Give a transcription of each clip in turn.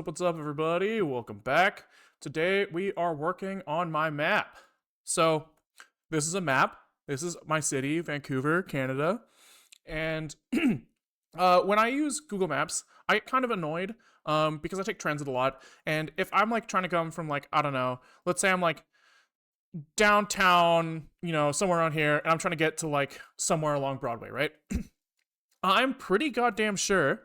What's up, everybody? Welcome back. Today we are working on my map. So, this is a map. This is my city, Vancouver, Canada. And when I use Google Maps, I get kind of annoyed because I take transit a lot. And if I'm like trying to come from like, I don't know, let's say I'm like downtown, somewhere around here, and I'm trying to get to like somewhere along Broadway, right? I'm pretty goddamn sure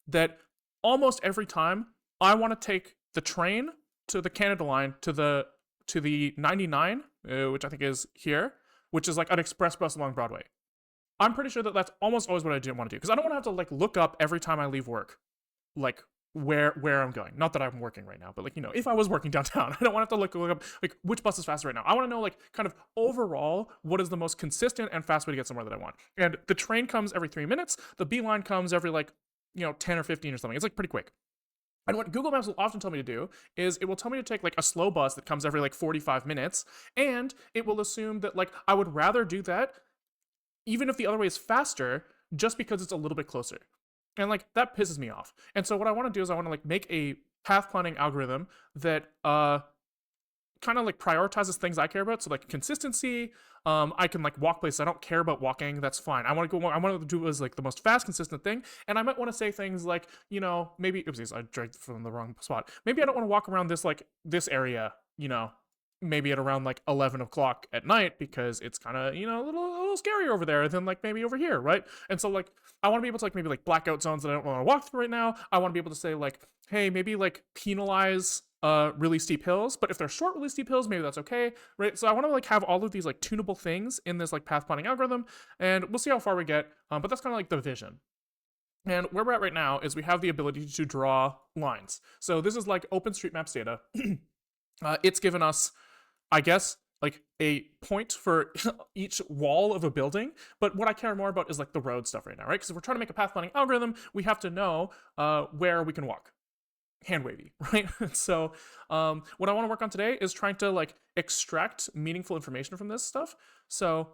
that almost every time I want to take the train to the Canada line to the 99, which I think is here, which is like an express bus along Broadway. I'm pretty sure that that's almost always what I didn't want to do because I don't want to have to like look up every time I leave work, like where I'm going. Not that I'm working right now, but like if I was working downtown, I don't want to have to look up like which bus is faster right now. I want to know like kind of overall what is the most consistent and fast way to get somewhere that I want. And the train comes every 3 minutes. The B line comes every like 10 or 15 or something. It's like pretty quick. And what Google Maps will often tell me to do is it will tell me to take like a slow bus that comes every like 45 minutes, and it will assume that like I would rather do that even if the other way is faster just because it's a little bit closer. And like that pisses me off. And so what I want to do is I want to like make a path planning algorithm that kind of like prioritizes things I care about. So like consistency, I can like walk places I don't care about walking. That's fine. I want to do as like the most fast, consistent thing. And I might want to say things like, maybe oopsies, I dragged from the wrong spot. Maybe I don't want to walk around this area, maybe at around like 11 o'clock at night because it's kind of a little scary over there than like maybe over here, right? And so like I want to be able to like maybe like blackout zones that I don't want to walk through right now. I want to be able to say like, hey, maybe like penalize really steep hills, but if they're short really steep hills, maybe that's okay, right? So I want to like have all of these like tunable things in this like path planning algorithm, and we'll see how far we get, but that's kind of like the vision. And where we're at right now is we have the ability to draw lines. So this is like OpenStreetMaps data. It's given us, I guess, like a point for each wall of a building, but what I care more about is like the road stuff right now, right? Because if we're trying to make a path planning algorithm, we have to know where we can walk. Hand wavy, right? So what I want to work on today is trying to like extract meaningful information from this stuff. So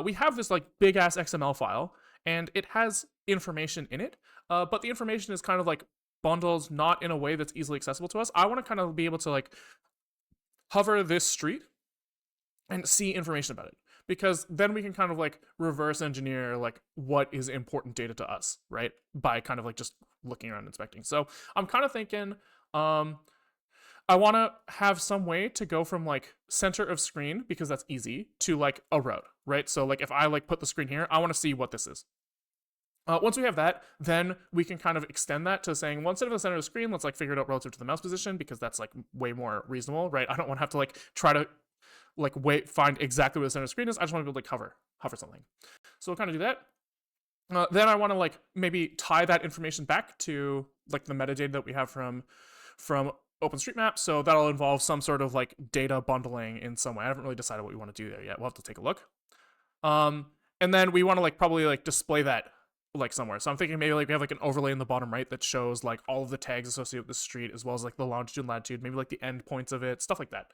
we have this like big ass XML file, and it has information in it, but the information is kind of like bundled not in a way that's easily accessible to us. I want to kind of be able to like hover this street and see information about it, because then we can kind of like reverse engineer like what is important data to us, right? By kind of like just looking around inspecting. So I'm kind of thinking I want to have some way to go from like center of screen, because that's easy, to like a road, right? So like if I like put the screen here, I want to see what this is. Once we have that, then we can kind of extend that to saying, well, instead of the center of the screen, let's like figure it out relative to the mouse position, because that's like way more reasonable, right? I don't want to have to like try to like find exactly where the center of the screen is. I just want to be able to like hover something. So we'll kind of do that. Then I want to like maybe tie that information back to like the metadata that we have from OpenStreetMap. So that'll involve some sort of like data bundling in some way. I haven't really decided what we want to do there yet. We'll have to take a look. And then we want to like probably like display that like somewhere. So I'm thinking maybe like we have like an overlay in the bottom right that shows like all of the tags associated with the street, as well as like the longitude and latitude, maybe like the end points of it, stuff like that.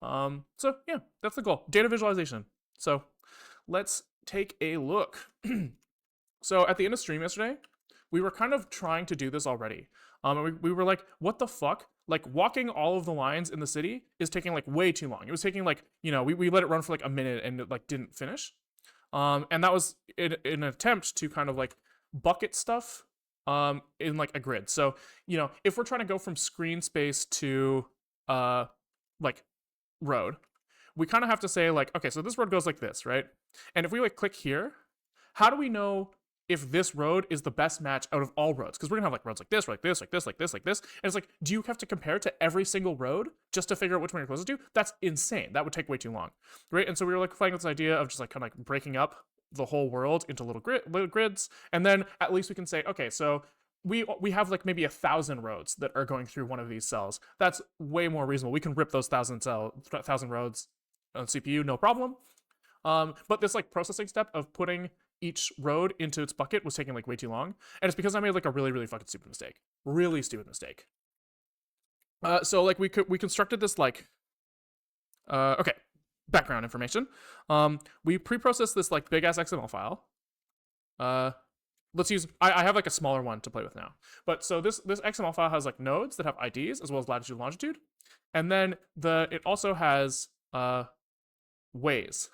So yeah, that's the goal. Data visualization. So let's take a look. So at the end of stream yesterday, we were kind of trying to do this already. And we were like, what the fuck? Like walking all of the lines in the city is taking like way too long. It was taking like, we let it run for like a minute and it like didn't finish. And that was in an attempt to kind of like bucket stuff in like a grid. So, if we're trying to go from screen space to like road, we kind of have to say like, okay, so this road goes like this, right? And if we like click here, how do we know if this road is the best match out of all roads? Because we're gonna have like roads like this, like this, like this, like this, like this. And it's like, do you have to compare to every single road just to figure out which one you're closest to? That's insane. That would take way too long, right? And so we were like playing with this idea of just like kind of like breaking up the whole world into little grids, and then at least we can say, okay, so we have like maybe 1,000 roads that are going through one of these cells. That's way more reasonable. We can rip those 1,000 roads on CPU, no problem. But this like processing step of putting each road into its bucket was taking like way too long, and it's because I made like a really, really fucking stupid mistake. Really stupid mistake. So like we constructed this like okay, background information. We pre-processed this like big ass XML file. let's use, I have like a smaller one to play with now. But so this XML file has like nodes that have IDs as well as latitude and longitude. And then it also has ways.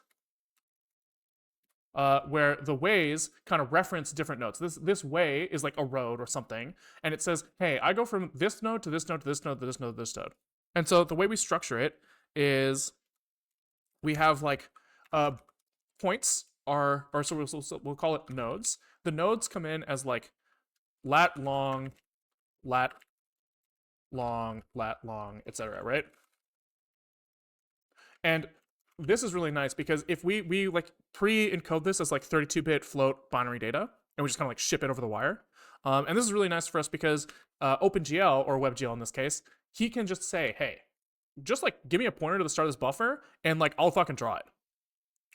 Where the ways kind of reference different nodes. This way is like a road or something, and it says, hey, I go from this node to this node to this node to this node to this node. And so the way we structure it is we have like points are, or so we'll call it nodes. The nodes come in as like lat long, lat long, etc. Right? And this is really nice because if we like pre-encode this as like 32-bit float binary data, and we just kind of like ship it over the wire. And this is really nice for us because OpenGL, or WebGL in this case, he can just say, hey, just like give me a pointer to the start of this buffer, and like I'll fucking draw it.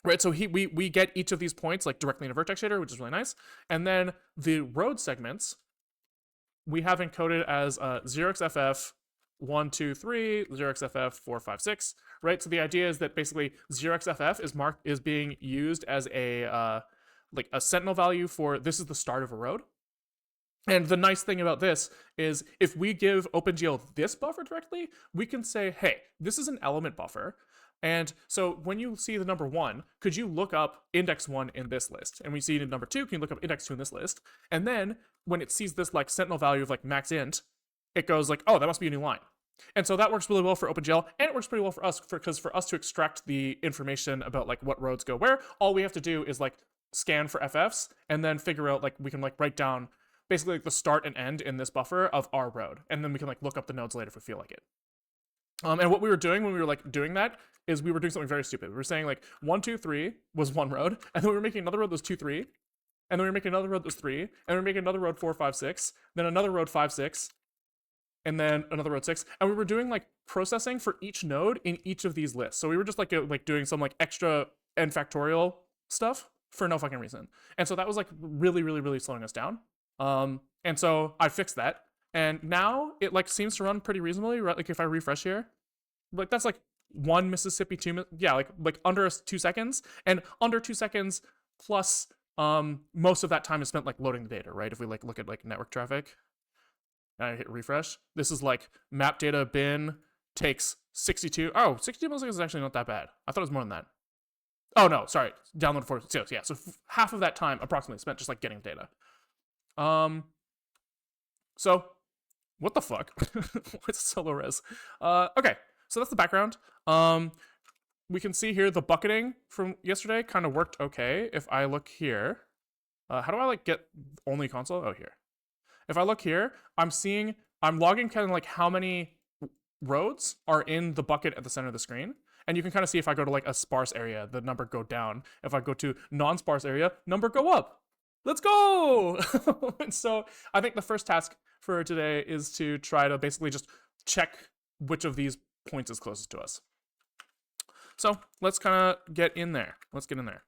Right, so we get each of these points like directly in a vertex shader, which is really nice. And then the road segments we have encoded as 0xFF 1, 2, 3, 0xFF 4, 5, 6, right? So the idea is that basically 0xFF is being used as a like a sentinel value for this is the start of a road. And the nice thing about this is if we give OpenGL this buffer directly, we can say, hey, this is an element buffer. And so when you see the number 1, could you look up index 1 in this list? And we see in number 2, can you look up index 2 in this list? And then when it sees this like sentinel value of like max int, it goes like, oh, that must be a new line. And so that works really well for OpenGL, and it works pretty well for us because for us to extract the information about like what roads go where, all we have to do is like scan for FFs and then figure out like we can like write down basically like the start and end in this buffer of our road, and then we can like look up the nodes later if we feel like it. And what we were doing when we were like doing that is we were doing something very stupid. We were saying like 1, 2, 3 was one road, and then we were making another road that was 2, 3, and then we were making another road that was 3, and we were making another road 4, 5, 6, then another road 5, 6, and then another road 6, and we were doing like processing for each node in each of these lists. So we were just like doing some like extra n factorial stuff for no fucking reason, and so that was like really slowing us down. And so I fixed that, and now it like seems to run pretty reasonably, right? Like if I refresh here, like that's like 1 Mississippi 2, yeah, like under 2 seconds, and under 2 seconds plus most of that time is spent like loading the data, right? If we like look at like network traffic, and I hit refresh, this is like map data bin takes 62. Oh, 62 milliseconds is actually not that bad. I thought it was more than that. Oh no, sorry, download 46. Yeah, so half of that time approximately spent just like getting data. So what the fuck? What's solo res? Okay, so that's the background. We can see here the bucketing from yesterday kind of worked okay. If I look here, how do I like get only console? Oh, here. If I look here, I'm logging kind of like how many roads are in the bucket at the center of the screen. And you can kind of see if I go to like a sparse area, the number go down. If I go to non-sparse area, number go up. Let's go! And so I think the first task for today is to try to basically just check which of these points is closest to us. So let's kind of get in there. Let's get in there.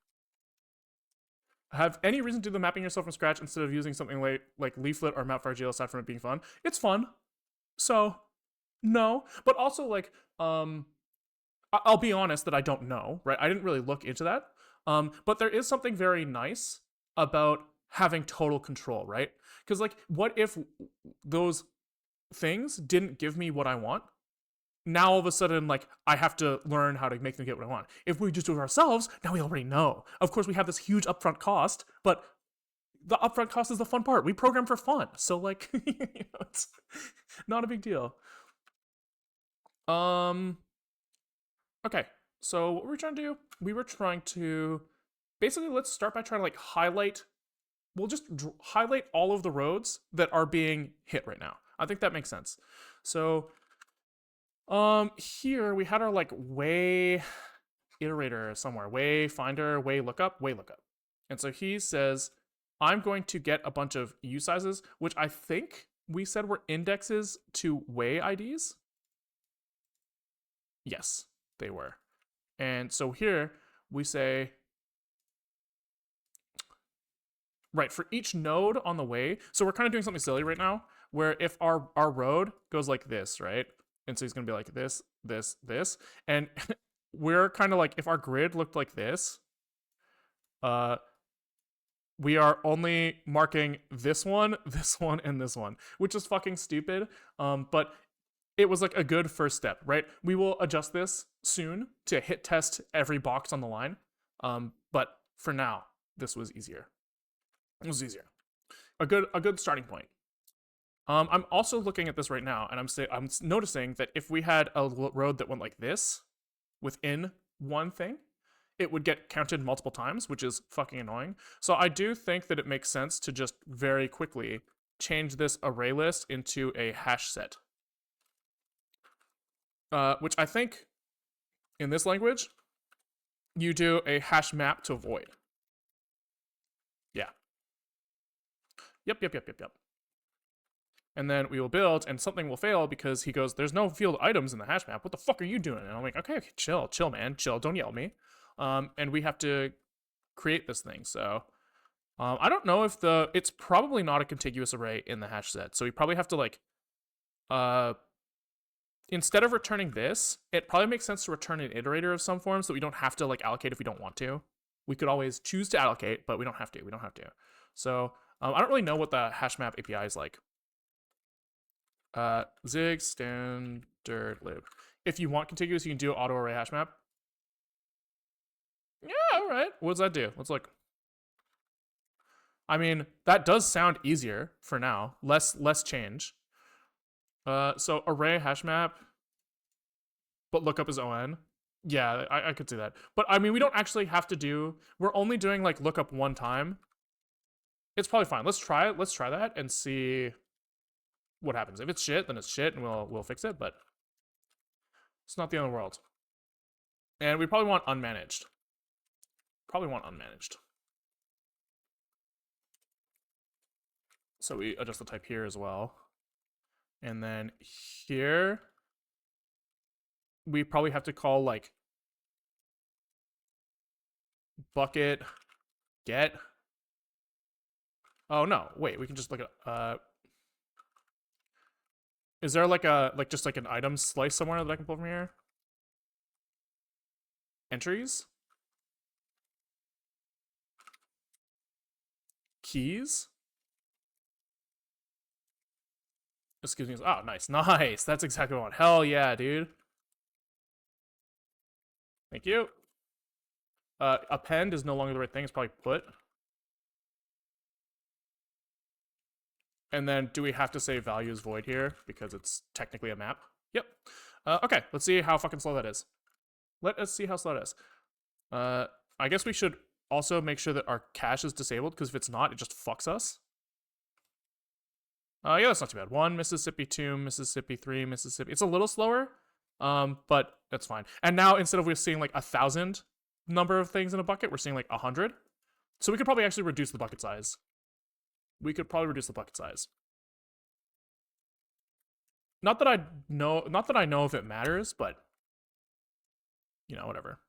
Have any reason to do the mapping yourself from scratch instead of using something like Leaflet or Map4GL aside from it being fun? It's fun. So, no. But also, like, I'll be honest that I don't know, right? I didn't really look into that. But there is something very nice about having total control, right? Because, like, what if those things didn't give me what I want? Now all of a sudden, like, I have to learn how to make them get what I want. If we just do it ourselves, now we already know. Of course, we have this huge upfront cost, but the upfront cost is the fun part. We program for fun, so like, it's not a big deal. Okay, so what were we trying to do? We were trying to basically let's start by trying to like highlight. We'll just highlight all of the roads that are being hit right now. I think that makes sense. So. Here we had our like way iterator somewhere, way finder, way lookup. And so he says, I'm going to get a bunch of usizes, which I think we said were indexes to way IDs. Yes, they were. And so here we say, right, for each node on the way, so we're kind of doing something silly right now, where if our road goes like this, right? And so he's going to be like this, this, this. And we're kind of like, if our grid looked like this, we are only marking this one, and this one, which is fucking stupid. But it was like a good first step, right? We will adjust this soon to hit test every box on the line. But for now, this was easier. It was easier. A good starting point. I'm also looking at this right now, and I'm noticing that if we had a road that went like this within one thing, it would get counted multiple times, which is fucking annoying. So I do think that it makes sense to just very quickly change this array list into a hash set. Which I think in this language, you do a hash map to void. Yeah. Yep. And then we will build, and something will fail because he goes, there's no field items in the hash map. What the fuck are you doing? And I'm like, okay, chill, man, chill. Don't yell at me. And we have to create this thing. So I don't know if it's probably not a contiguous array in the hash set. So we probably have to like, instead of returning this, it probably makes sense to return an iterator of some form so we don't have to like allocate if we don't want to. We could always choose to allocate, but we don't have to. So I don't really know what the hash map API is like. Zig standard lib. If you want contiguous, you can do auto array hash map. Yeah, all right. What does that do? Let's look. I mean, that does sound easier for now. Less change. So array hash map, but lookup is on. Yeah, I could see that. But I mean, we don't actually have to do. We're only doing like lookup one time. It's probably fine. Let's try it. Let's try that and see what happens. If it's shit, then it's shit, and we'll fix it. But it's not the end of the world. And we probably want unmanaged. So we adjust the type here as well. And then here, we probably have to call like bucket get. Oh no, wait, we can just look at is there like just like an item slice somewhere that I can pull from here? Entries? Keys? Excuse me. Oh, nice. That's exactly what I want. Hell yeah, dude. Thank you. Append is no longer the right thing. It's probably put. And then do we have to say values void here because it's technically a map? Yep. Okay, let's see how fucking slow that is. Let us see how slow that is. I guess we should also make sure that our cache is disabled because if it's not, it just fucks us. Yeah, that's not too bad. 1 Mississippi, 2 Mississippi, 3 Mississippi. It's a little slower, but that's fine. And now instead of we're seeing like 1,000 number of things in a bucket, we're seeing like 100. So we could probably actually reduce the bucket size. Not that I know if it matters, but you know, whatever.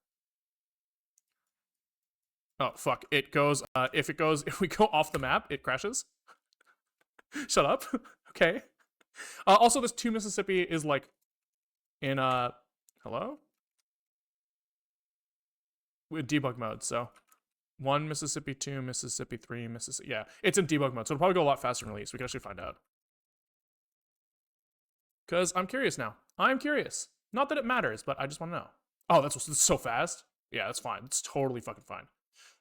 Oh fuck! It goes. If we go off the map, it crashes. Shut up. Okay. Also, this 2 Mississippi is like in hello with debug mode. So 1 Mississippi, 2 Mississippi, 3 Mississippi. Yeah, it's in debug mode, so it'll probably go a lot faster in release. We can actually find out. Because I'm curious now. I'm curious. Not that it matters, but I just want to know. Oh, that's so fast. Yeah, that's fine. It's totally fucking fine.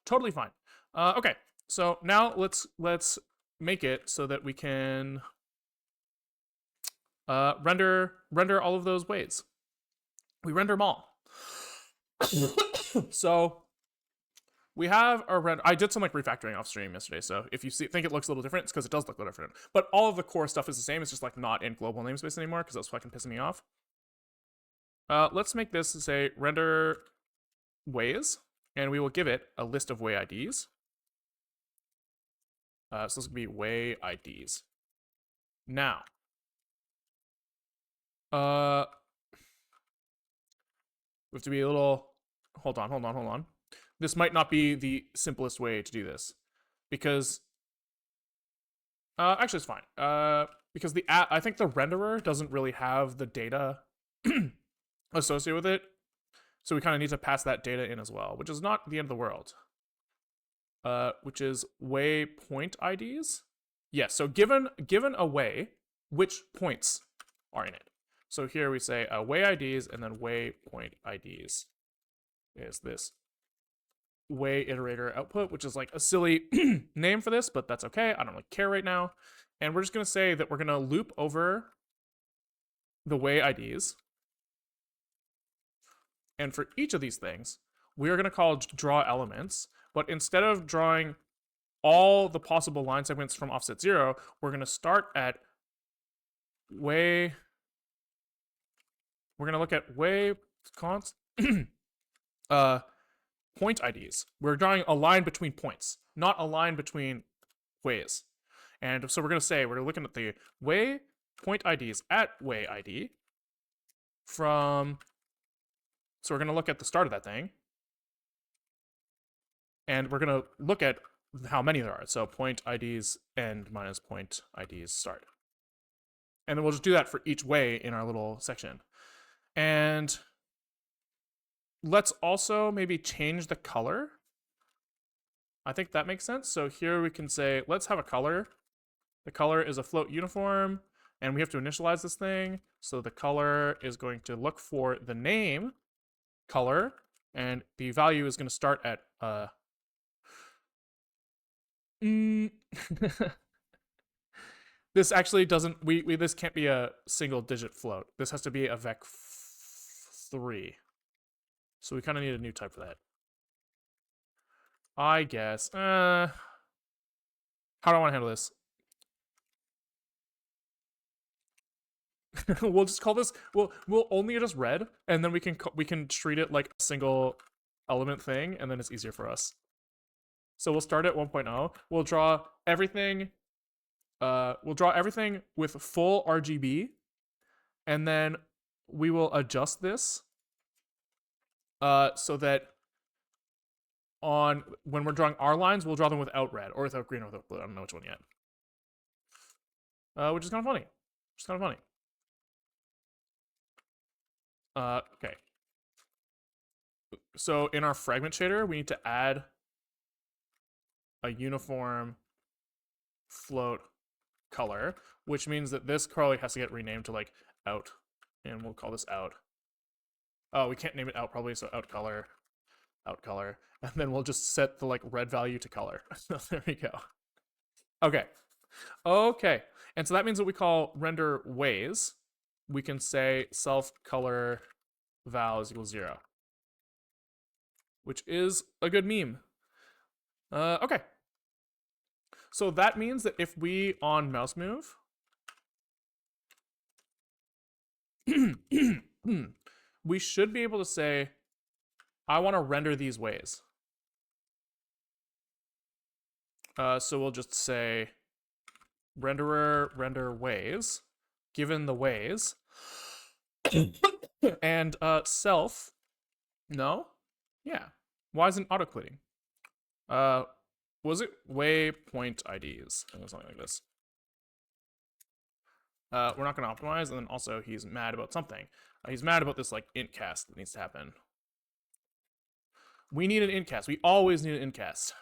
Totally fine. Okay, so now let's make it so that we can render all of those ways. We render them all. So we have our render. I did some like refactoring off stream yesterday, so if you think it looks a little different, it's because it does look a little different. But all of the core stuff is the same. It's just like not in global namespace anymore because that's fucking pissing me off. Let's make this say render ways, and we will give it a list of way IDs. So this is gonna be way IDs. Now, we have to be a little. Hold on. This might not be the simplest way to do this, because actually it's fine. Because I think the renderer doesn't really have the data associated with it, so we kind of need to pass that data in as well, which is not the end of the world. which is waypoint IDs. Yes, so given a way, which points are in it? So here we say way IDs and then waypoint IDs is this way iterator output, which is like a silly name for this, but that's okay. I don't really care right now. And we're just going to say that we're going to loop over the way IDs. And for each of these things, we are going to call draw elements, but instead of drawing all the possible line segments from offset 0, we're going to start at way. We're going to look at way const point IDs. We're drawing a line between points, not a line between ways. And so we're going to say we're looking at the way point IDs at way ID from. So we're going to look at the start of that thing. And we're going to look at how many there are. So point IDs end minus point IDs start. And then we'll just do that for each way in our little section. And let's also maybe change the color. I think that makes sense. So here we can say, let's have a color. The color is a float uniform, and we have to initialize this thing. So the color is going to look for the name color, and the value is going to start at this actually doesn't, this can't be a single digit float. This has to be a vec3. So we kind of need a new type for that. I guess. How do I want to handle this? We'll just call this, we'll only adjust red, and then we can treat it like a single element thing, and then it's easier for us. So we'll start at 1.0. We'll draw everything. We'll draw everything with full RGB, and then we will adjust this so that when we're drawing our lines, we'll draw them without red or without green or without blue. I don't know which one yet. Which is kind of funny. Okay. So in our fragment shader, we need to add a uniform float color, which means that this probably has to get renamed to like out, and we'll call this out. Oh, we can't name it out probably, so out color, and then we'll just set the like red value to color. There we go. Okay, and so that means that we call render ways. We can say self color val is equals 0, which is a good meme. Okay. So that means that if we on mouse move, we should be able to say, I want to render these ways. So we'll just say renderer render ways, given the ways, and self, no, yeah. Why isn't auto-cleaning? Was it waypoint IDs? Or something like this. We're not going to optimize, and then also he's mad about something. He's mad about this like int cast that needs to happen. We need an int cast. We always need an int cast.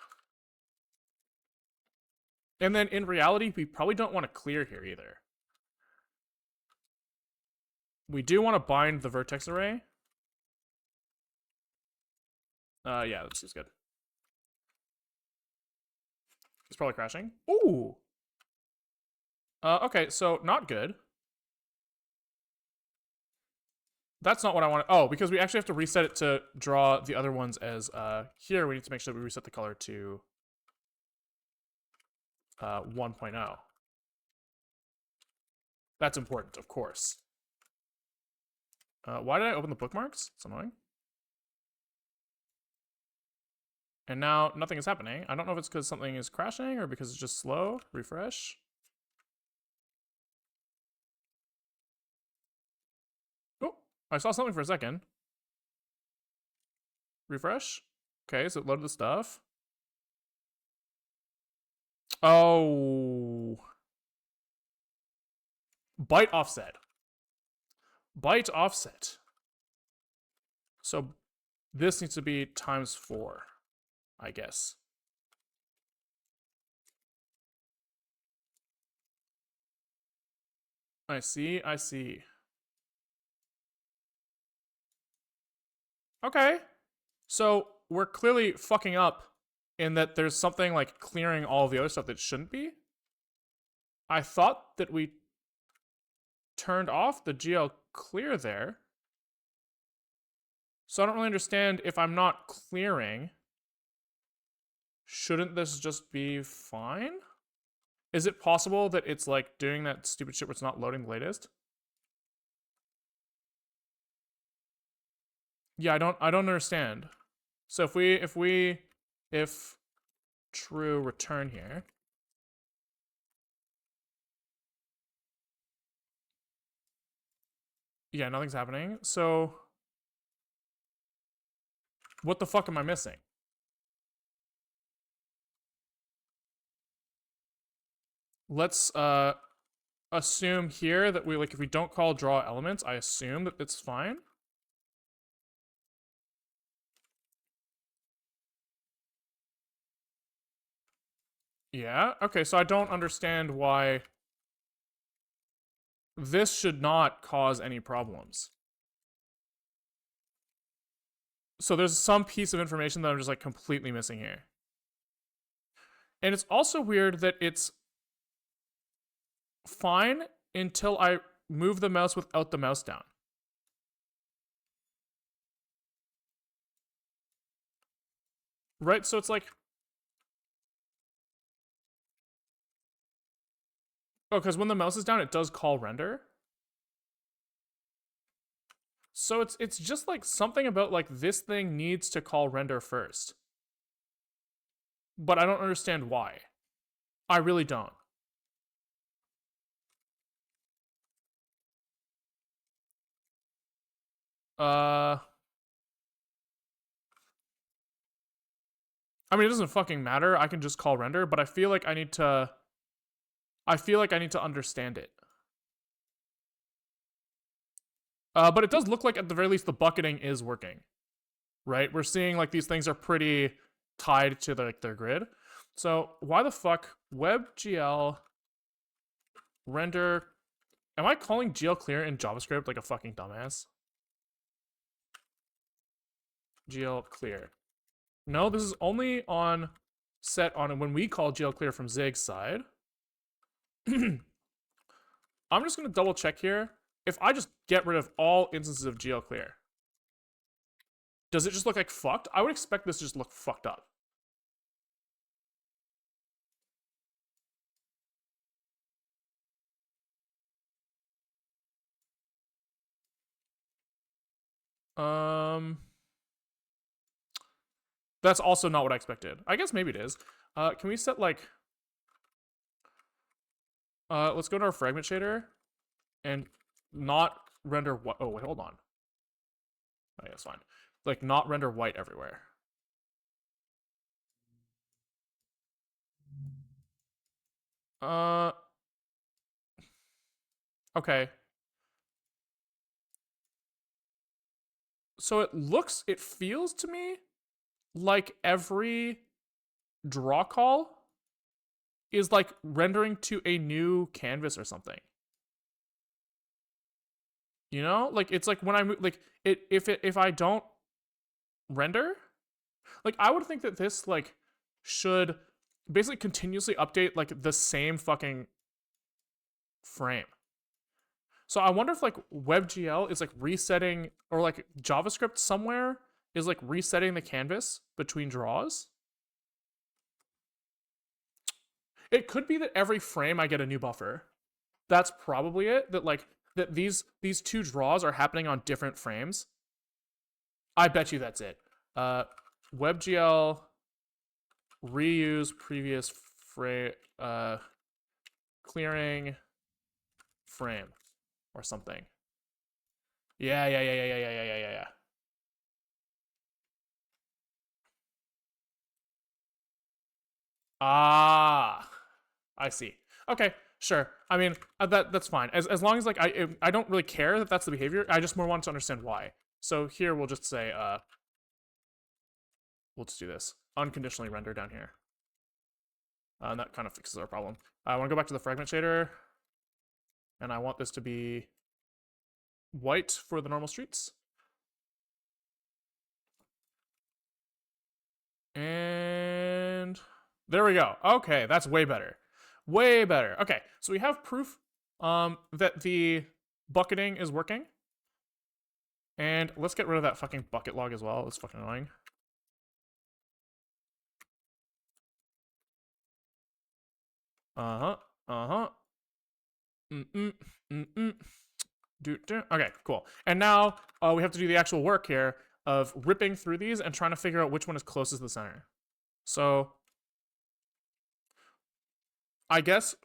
And then in reality, we probably don't want to clear here either. We do want to bind the vertex array. Yeah, this is good. It's probably crashing. Ooh. Okay, so not good. That's not what I want. Oh, because we actually have to reset it to draw the other ones as here. We need to make sure that we reset the color to 1.0. That's important, of course. Why did I open the bookmarks? It's annoying. And now nothing is happening. I don't know if it's because something is crashing or because it's just slow. Refresh. Oh, I saw something for a second. Refresh. Okay, so it loaded the stuff. Oh. Byte offset. Byte offset. So this needs to be times 4, I guess. I see, I see. Okay. So we're clearly fucking up in that there's something like clearing all the other stuff that shouldn't be. I thought that we turned off the GL clear there. So I don't really understand if I'm not clearing. Shouldn't this just be fine? Is it possible that it's like doing that stupid shit where it's not loading the latest? Yeah, I don't understand. So if true return here. Yeah, nothing's happening. So what the fuck am I missing? Let's assume here that we like if we don't call draw elements, I assume that it's fine. Yeah, okay, so I don't understand why this should not cause any problems. So there's some piece of information that I'm just like completely missing here. And it's also weird that it's fine until I move the mouse without the mouse down. Right? So it's like, oh, because when the mouse is down, it does call render. So it's just like something about like this thing needs to call render first. But I don't understand why. I really don't. I mean, it doesn't fucking matter. I can just call render, but I feel like I need to understand it. But it does look like at the very least the bucketing is working. Right? We're seeing like these things are pretty tied to like their grid. So why the fuck WebGL render? Am I calling GL clear in JavaScript like a fucking dumbass? GL clear. No, this is only on set on when we call GL clear from Zig's side. I'm just gonna double check here. If I just get rid of all instances of GL clear, does it just look like fucked? I would expect this to just look fucked up. That's also not what I expected. I guess maybe it is. Can we set like let's go to our fragment shader and not render what? Oh wait, hold on. Oh, yeah, that's fine. Like not render white everywhere. Uh. Okay. So it feels to me like every draw call is like rendering to a new canvas or something. You know, like it's like when I move, like if I don't render, like I would think that this like should basically continuously update like the same fucking frame. So I wonder if like WebGL is like resetting or like JavaScript somewhere is like resetting the canvas between draws. It could be that every frame I get a new buffer. That's probably it. That like that these two draws are happening on different frames. I bet you that's it. WebGL reuse previous frame clearing frame or something. Yeah. Ah, I see. Okay, sure. I mean, that's fine. As long as like I don't really care that that's the behavior. I just more want to understand why. So here we'll just say we'll just do this unconditionally render down here, and that kind of fixes our problem. I want to go back to the fragment shader. And I want this to be white for the normal streets. And there we go. Okay, that's way better. Way better. Okay, so we have proof that the bucketing is working. And let's get rid of that fucking bucket log as well. It's fucking annoying. Uh-huh. Uh-huh. Mm-mm. Mm-mm. Okay, cool. And now we have to do the actual work here of ripping through these and trying to figure out which one is closest to the center. So I guess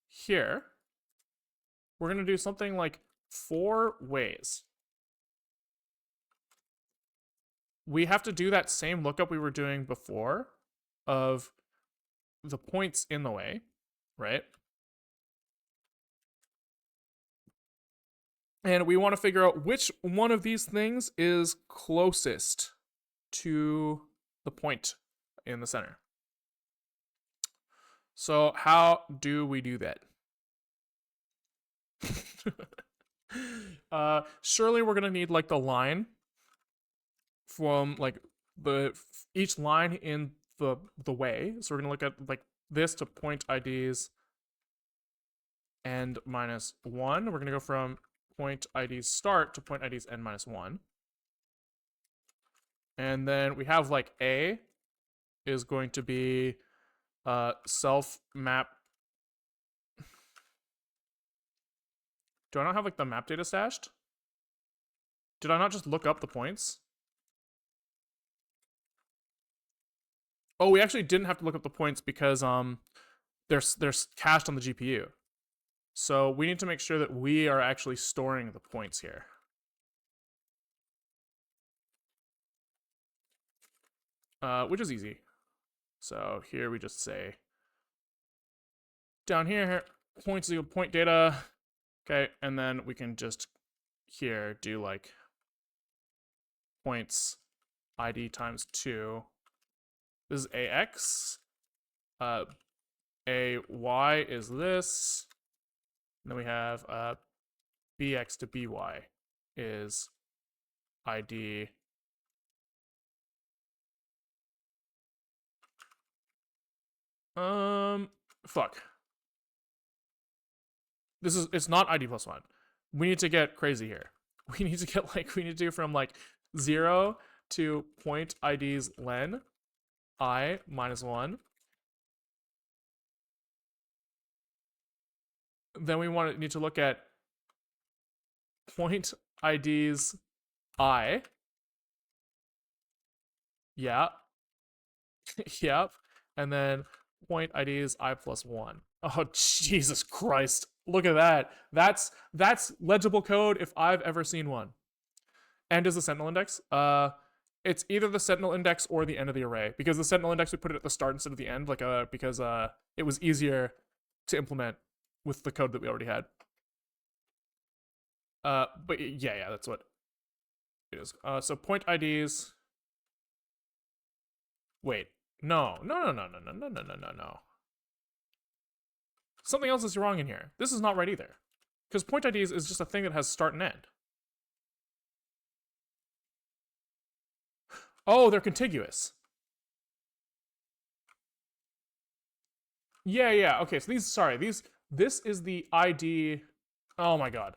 here we're gonna do something like 4 ways. We have to do that same lookup we were doing before of the points in the way, right? And we want to figure out which one of these things is closest to the point in the center. So how do we do that? Surely we're gonna need like the line from like each line in the way. So we're gonna look at like this to point IDs n minus 1. We're gonna go from point IDs start to point IDs n minus 1. And then we have like A is going to be self map. Do I not have like the map data stashed? Did I not just look up the points? Oh, we actually didn't have to look up the points because they're cached on the GPU. So we need to make sure that we are actually storing the points here. Which is easy. So here we just say down here points equal point data. Okay, and then we can just here do like points ID times 2. This is AX. AY is this. And then we have BX to BY is ID. Fuck. It's not ID plus 1. We need to get crazy here. We need to get we need to do from like 0 to point IDs len I minus 1. Then we need to look at point IDs I. Yeah. Yep. And then point IDs I plus 1. Oh, Jesus Christ. Look at that. That's legible code if I've ever seen one. And is the sentinel index? It's either the sentinel index or the end of the array. Because the sentinel index, we put it at the start instead of the end, because it was easier to implement with the code that we already had. But yeah, that's what it is. So point IDs. Wait, no. Something else is wrong in here. This is not right either. Because point IDs is just a thing that has start and end. Oh, they're contiguous. Yeah. Okay, so this is the ID. Oh my god.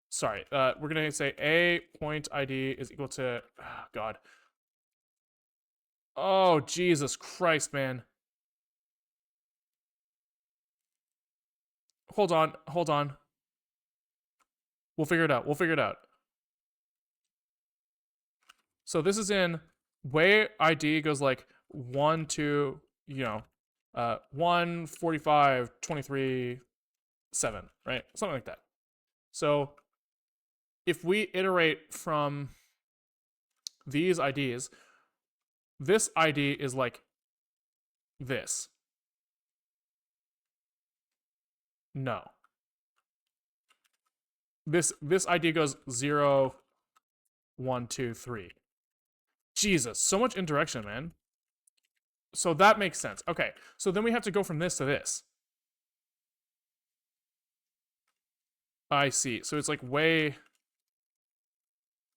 Sorry. We're gonna say a point ID is equal to. Oh, god. Oh, Jesus Christ, man. Hold on. We'll figure it out. So this is in way ID goes like 1 to 1, 45, 23, 7, right? Something like that. So if we iterate from these IDs, this ID is like this. No. This ID goes 0, 1, 2, 3. Jesus, so much indirection, man. So that makes sense. Okay, so then we have to go from this to this. I see. So it's like way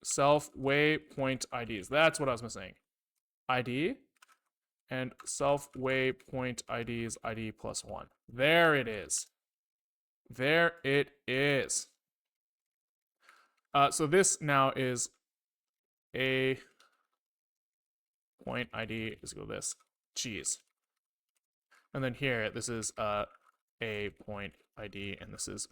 self waypoint IDs. That's what I was missing. ID and self waypoint IDs ID plus 1. There it is. There it is. So this now is a point ID is equal to this. Jeez. And then here, this is a point ID, and this is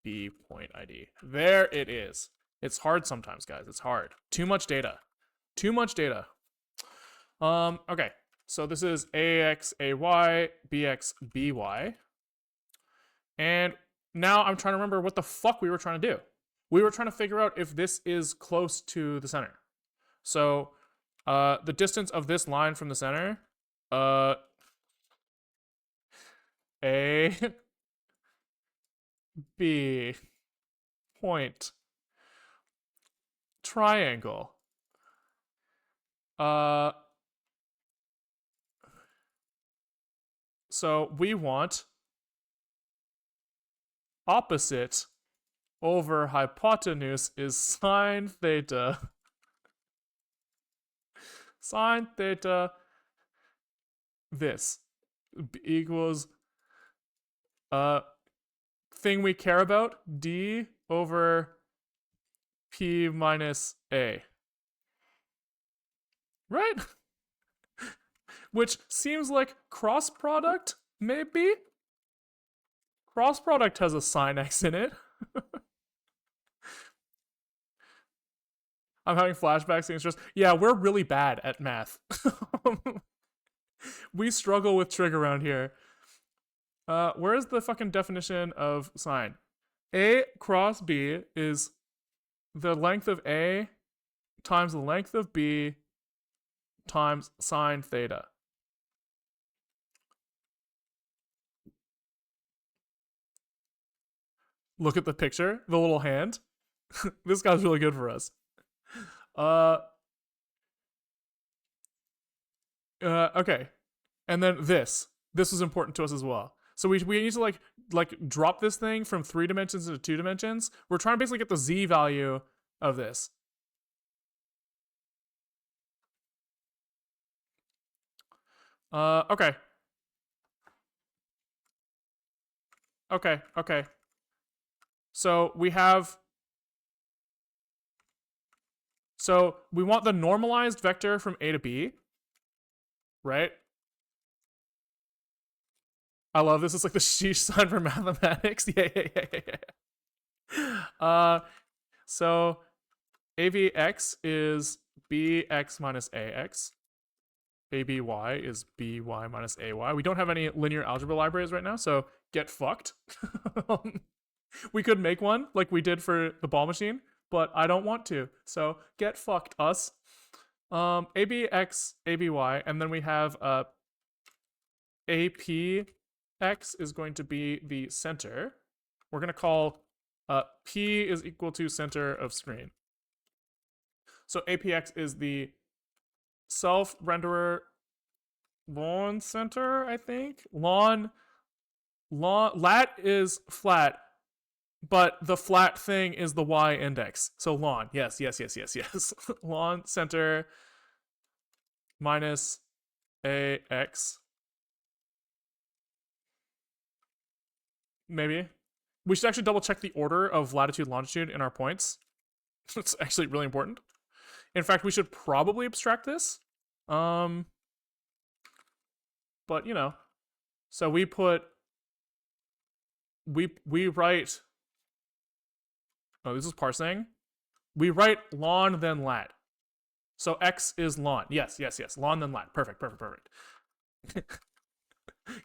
B point ID. There it is. It's hard sometimes, guys. It's hard. Too much data. Too much data. Okay. So this is AX, AY, BX, BY. And now I'm trying to remember what the fuck we were trying to do. We were trying to figure out if this is close to the center. So the distance of this line from the center, A, B, point, triangle. So we want opposite over hypotenuse is sine theta. Sine theta, this equals thing we care about, d over p minus a. Right? Which seems like cross product, maybe? Cross product has a sine x in it. I'm having flashbacks to stress. Yeah, we're really bad at math. We struggle with trig around here. Where's the fucking definition of sine? A cross B is the length of A times the length of B times sine theta. Look at the picture, the little hand. This guy's really good for us. Okay. And then this. This was important to us as well. So we need to like drop this thing from 3 dimensions into 2 dimensions. We're trying to basically get the z value of this. Okay. Okay. So we have. So we want the normalized vector from A to B, right? I love this. It's like the sheesh sign for mathematics. Yeah. So AVX is BX minus AX. ABY is BY minus AY. We don't have any linear algebra libraries right now, so get fucked. We could make one like we did for the ball machine, but I don't want to. So get fucked, us. ABX, ABY, and then we have APX is going to be the center. We're going to call P is equal to center of screen. So APX is the self-renderer lawn center, I think. Lat is flat, but the flat thing is the y index. So lawn, yes. Lawn center minus AX. Maybe. We should actually double check the order of latitude, longitude in our points. It's actually really important. In fact, we should probably abstract this. But you know. So we put we write. Oh, this is parsing. We write lawn then lat. So x is lawn. Yes. Lawn then lat. Perfect.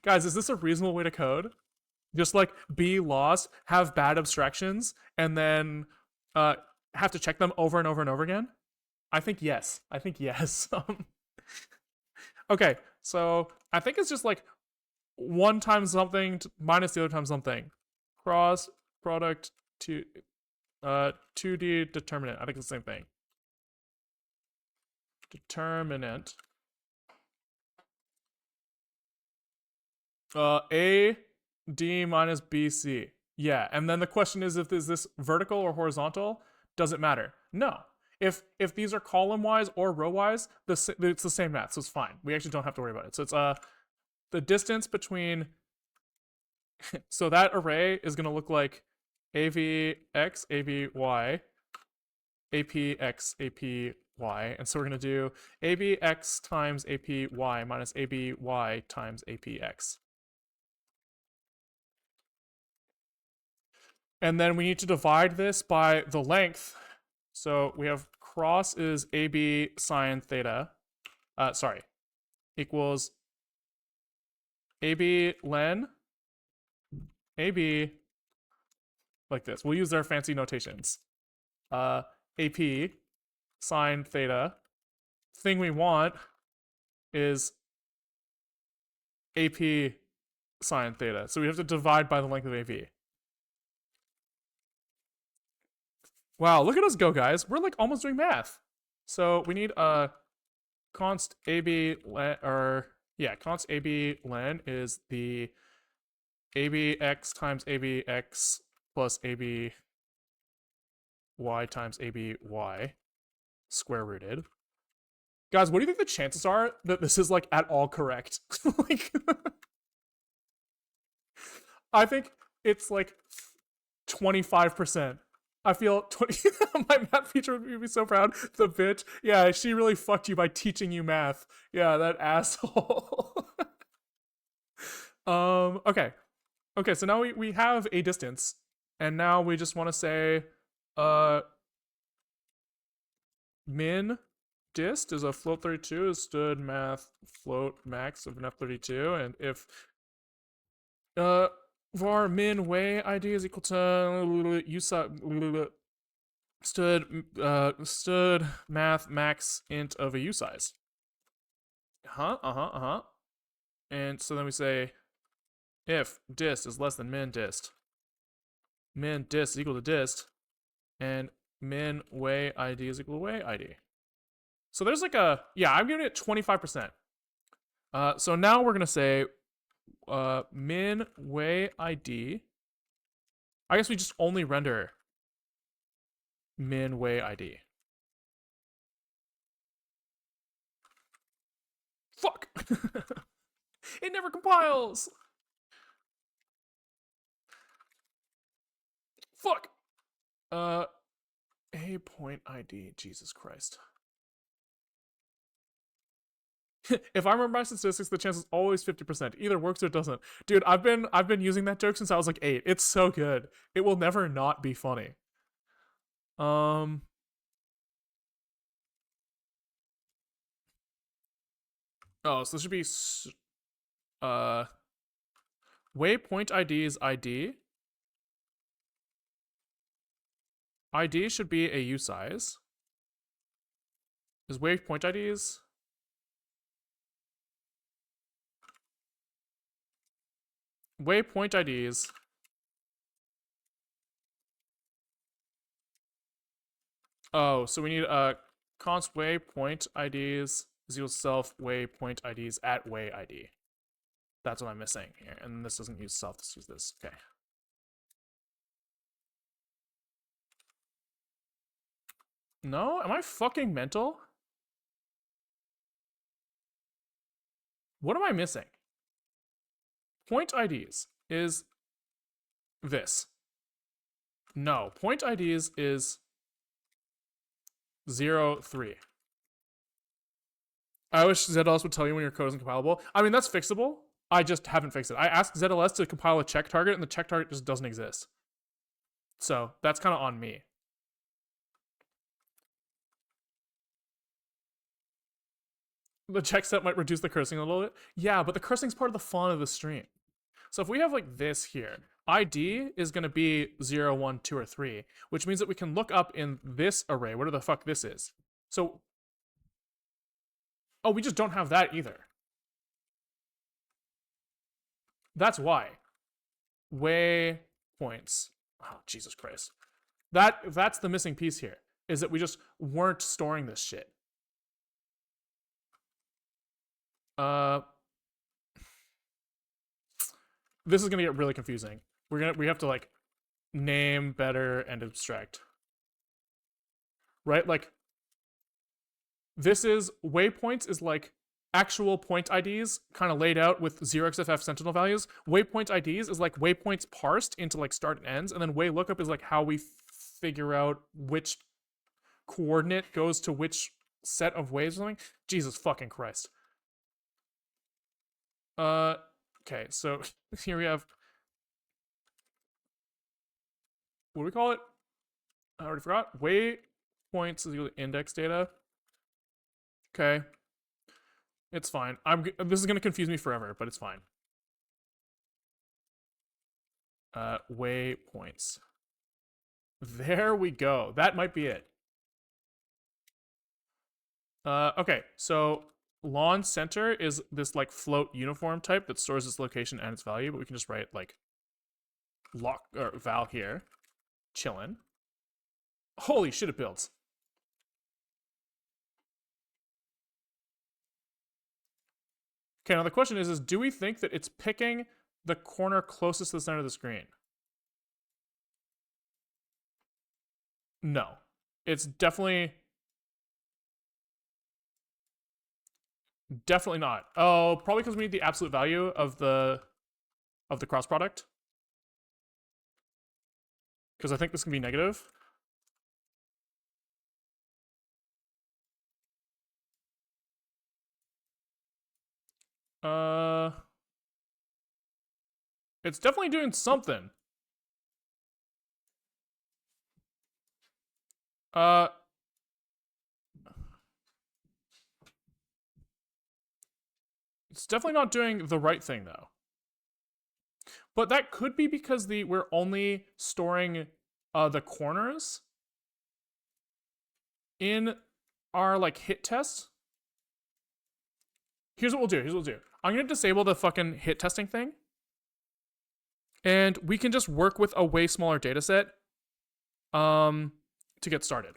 Guys, is this a reasonable way to code? Just like be lost, have bad abstractions, and then have to check them over and over and over again? I think yes. Okay, so I think it's just like 1 times something minus the other times something. Cross product to 2D determinant. I think it's the same thing. Determinant A D minus BC. Yeah, and then the question is this vertical or horizontal? Does it matter? No. If these are column wise or row wise, it's the same math, so it's fine. We actually don't have to worry about it. So it's the distance between. So that array is gonna look like AVX, AVY, APX, APY, and so we're gonna do ABX times APY minus ABY times APX. And then we need to divide this by the length. So we have cross is AB sine theta. Equals AB len, AB, like this. We'll use their fancy notations. AP sine theta. Thing we want is AP sine theta. So we have to divide by the length of AB. Wow, look at us go, guys. We're like almost doing math. So we need a const AB len, const AB len is the ABX times ABX plus ABY times ABY square rooted. Guys, what do you think the chances are that this is like at all correct? Like, I think it's like 25%. I feel 20. My math teacher would be so proud. The bitch. Yeah, she really fucked you by teaching you math. Yeah, that asshole. Okay. Okay, so now we have a distance, and now we just want to say min dist is a float 32 is stood math float max of an f32, and if var min way id is equal to stood math max int of a u size. And so then we say if dist is less than min dist is equal to dist, and min way id is equal to way id. So there's like I'm giving it 25%. So now we're gonna say min way id. I guess we just only render min way id. Fuck! It never compiles! Fuck! A point ID, Jesus Christ. If I remember my statistics, the chance is always 50%. Either works or it doesn't. Dude, I've been using that joke since I was like 8. It's so good. It will never not be funny. Oh, so this should be waypoint ID is ID. ID should be a U size. Is waypoint IDs? Waypoint IDs. Oh, so we need const waypoint IDs is equal to self waypoint IDs at way ID. That's what I'm missing here. And this doesn't use self, this uses this. Okay. No? Am I fucking mental? What am I missing? Point IDs is this. No, point IDs is 0, 3. I wish ZLS would tell you when your code isn't compilable. I mean, that's fixable. I just haven't fixed it. I asked ZLS to compile a check target, and the check target just doesn't exist. So that's kind of on me. The check set might reduce the cursing a little bit. Yeah, but the cursing's part of the fun of the stream. So if we have like this here, ID is going to be 0, 1, 2, or 3, which means that we can look up in this array, whatever the fuck this is. So, oh, we just don't have that either. That's why. Waypoints. Oh, Jesus Christ. That's the missing piece here, is that we just weren't storing this shit. this is gonna get really confusing. We have to like name better and abstract. Right? Like this is waypoints is like actual point IDs kind of laid out with 0xFF sentinel values. Waypoint IDs is like waypoints parsed into like start and ends, and then way lookup is like how we figure out which coordinate goes to which set of ways or something. Jesus fucking Christ. Okay, so here we have, what do we call it? I already forgot. Waypoints is equal to index data. Okay. It's fine. This is gonna confuse me forever, but it's fine. Waypoints. There we go. That might be it. Okay, so lawn center is this like float uniform type that stores its location and its value, but we can just write like lock or val here. Chillin'. Holy shit, it builds. Okay, now the question is do we think that it's picking the corner closest to the center of the screen? No. It's definitely not. Oh, probably because we need the absolute value of the cross product. Because I think this can be negative. It's definitely doing something. It's definitely not doing the right thing though. But that could be because we're only storing the corners in our like hit test. Here's what we'll do. I'm gonna disable the fucking hit testing thing. And we can just work with a way smaller data set to get started.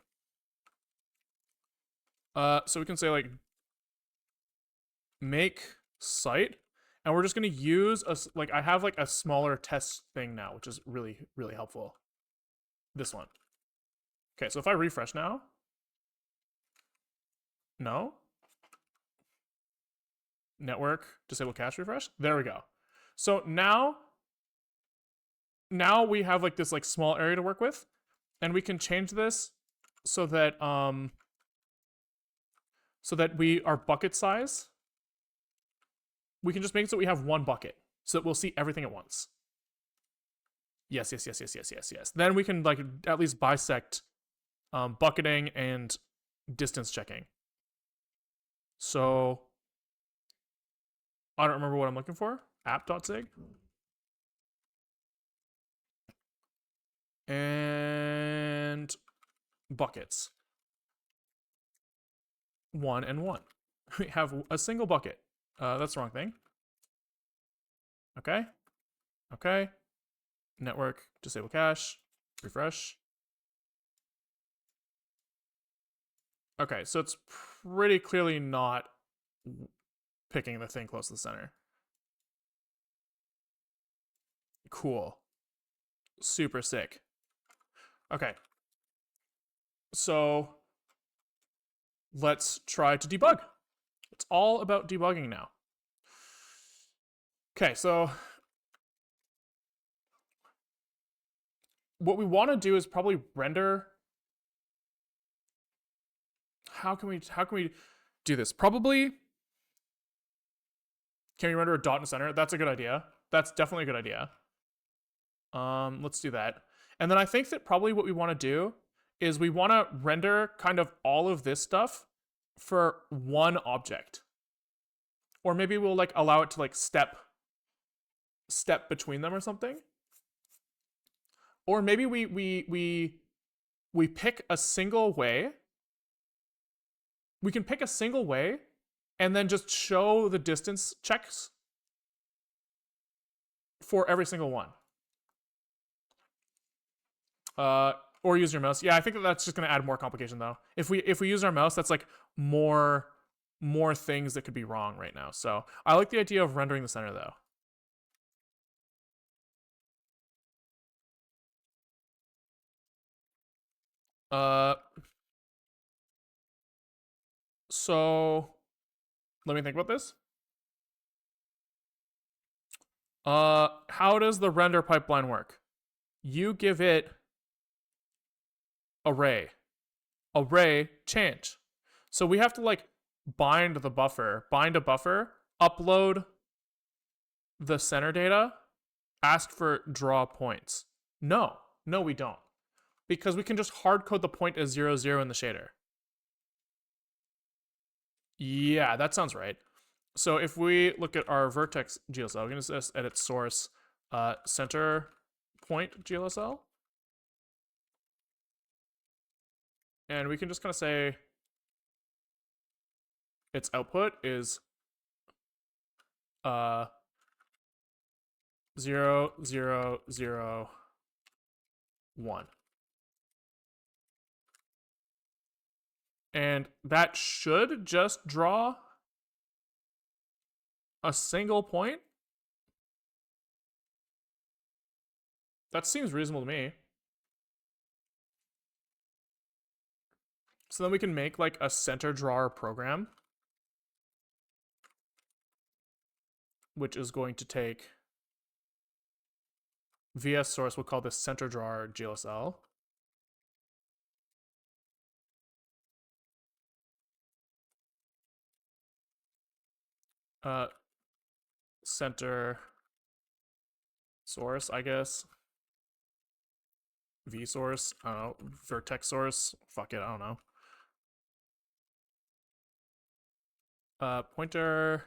So we can say like make site, and we're just gonna use I have like a smaller test thing now, which is really, really helpful. This one. Okay, so if I refresh now, no. Network, disable cache refresh. There we go. So now we have like this like small area to work with, and we can change this so that our bucket size, we can just make it so we have one bucket so that we'll see everything at once. Yes. Then we can like at least bisect bucketing and distance checking. So I don't remember what I'm looking for. App.sig. And buckets. 1 and 1. We have a single bucket. That's the wrong thing. Okay. Network, disable cache, refresh. Okay, so it's pretty clearly not picking the thing close to the center. Cool. Super sick. Okay. So let's try to debug. It's all about debugging now. Okay, so what we want to do is probably render. How can we do this? Probably, can we render a dot in the center? That's a good idea. That's definitely a good idea. Let's do that. And then I think that probably what we want to do is we want to render kind of all of this stuff for one object. Or maybe we'll like allow it to like step between them or something. Or maybe we pick a single way. We can pick a single way and then just show the distance checks for every single one. Or use your mouse. Yeah, I think that's just going to add more complication though. If we use our mouse, that's like more things that could be wrong right now. So I like the idea of rendering the center though. So let me think about this. How does the render pipeline work? You give it array, change. So we have to like bind a buffer, upload the center data, ask for draw points. No, we don't. Because we can just hard code the point as 0, 0 in the shader. Yeah, that sounds right. So if we look at our vertex GLSL, we're going to just edit source center point GLSL. And we can just kind of say its output is 0, 0, 0, 1. And that should just draw a single point. That seems reasonable to me. So then we can make like a center drawer program, which is going to take VS source, we'll call this center drawer GLSL. Center source, I guess. V source, I don't know, vertex source, fuck it, I don't know. Pointer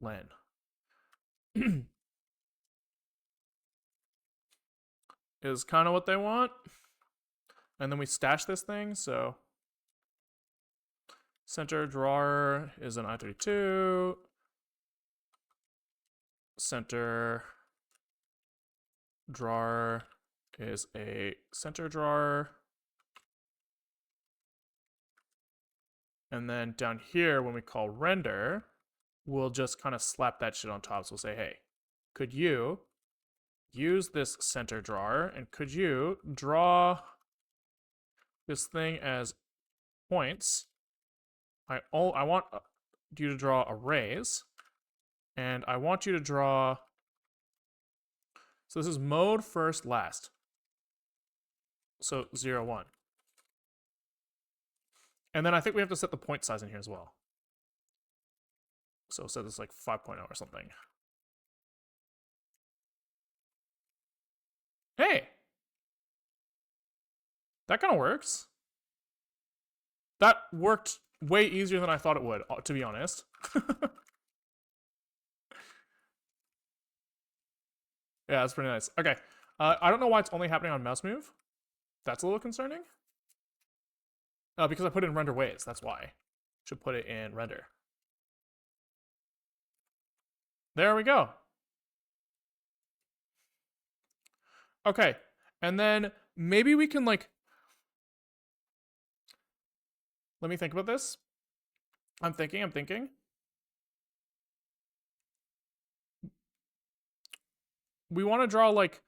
len. Is kind of what they want. And then we stash this thing, so center drawer is an I32. Center drawer is a center drawer. And then down here, when we call render, we'll just kind of slap that shit on top. So we'll say, hey, could you use this center drawer, and could you draw this thing as points? I want you to draw arrays, and I want you to draw. So this is mode first last. So 0, 1. And then I think we have to set the point size in here as well. So set this like 5.0 or something. Hey! That kind of works. That worked way easier than I thought it would, to be honest. Yeah, that's pretty nice. Okay. I don't know why it's only happening on mouse move. That's a little concerning. Because I put it in render ways, that's why. Should put it in render. There we go. Okay, and then maybe we can like, let me think about this. I'm thinking. We want to draw like,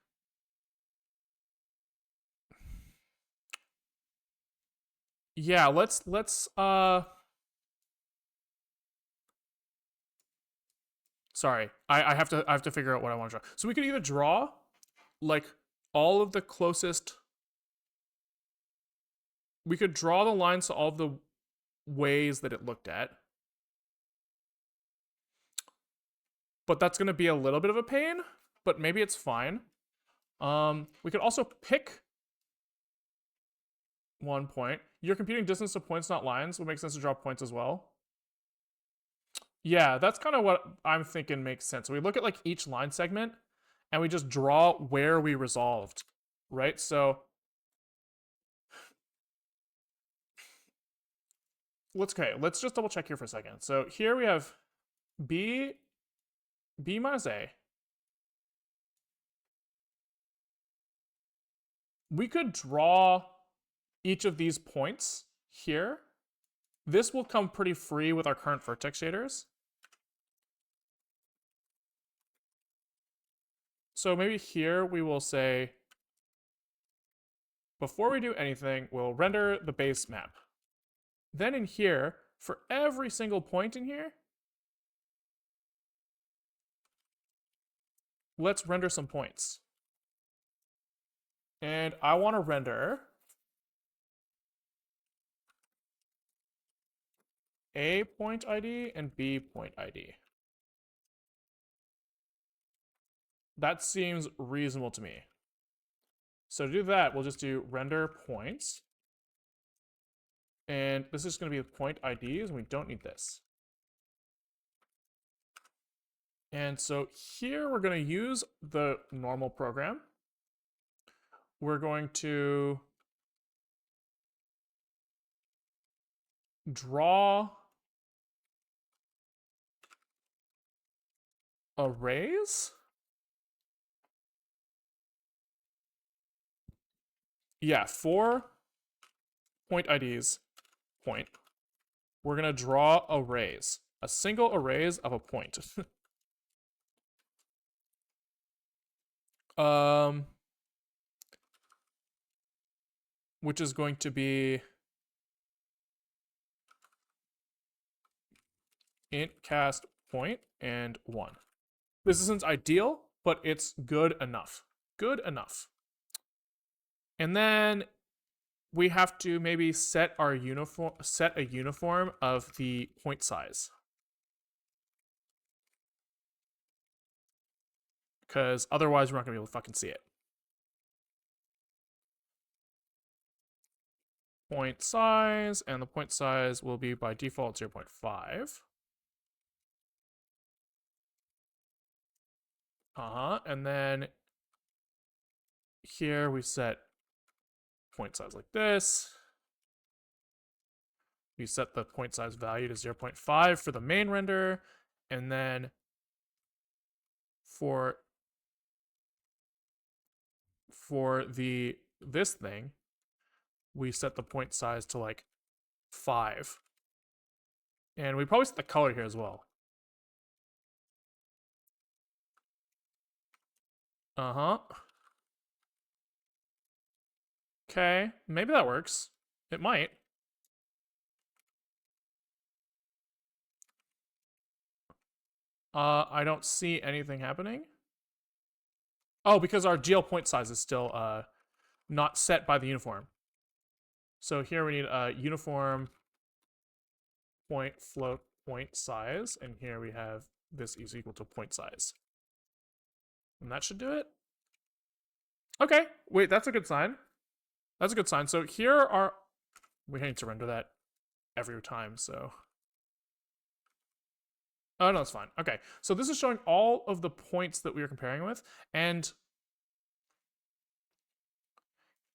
yeah, let's sorry, I have to figure out what I want to draw. So we could either draw like all of the closest, we could draw the lines to all of the ways that it looked at, but that's going to be a little bit of a pain, but maybe it's fine. We could also pick one point. You're computing distance to points, not lines. Would make sense to draw points as well. Yeah, that's kind of what I'm thinking makes sense. So we look at like each line segment and we just draw where we resolved, right? So let's just double check here for a second. So here we have B minus A. We could draw each of these points here. This will come pretty free with our current vertex shaders. So maybe here we will say before we do anything, we'll render the base map. Then in here, for every single point in here, let's render some points. And I want to render A point ID and B point ID. That seems reasonable to me. So to do that, we'll just do render points. And this is going to be the point IDs, and we don't need this. And so here we're going to use the normal program. We're going to draw arrays. Yeah, 4 point IDs, point. We're going to draw arrays, a single arrays of a point. Which is going to be int cast point and 1. This isn't ideal, but it's good enough. Good enough. And then we have to maybe set a uniform of the point size. Because otherwise we're not going to be able to fucking see it. Point size, and the point size will be by default 0.5. And then here we set point size like this. We set the point size value to 0.5 for the main render, and then for this thing, we set the point size to like 5. And we probably set the color here as well. Okay, maybe that works. It might. I don't see anything happening. Oh, because our GL point size is still not set by the uniform. So here we need a uniform point float point size, and here we have this is equal to point size. And that should do it. Okay, wait, that's a good sign. That's a good sign. So here are, we need to render that every time, so. Oh, no, it's fine. Okay, so this is showing all of the points that we are comparing with, and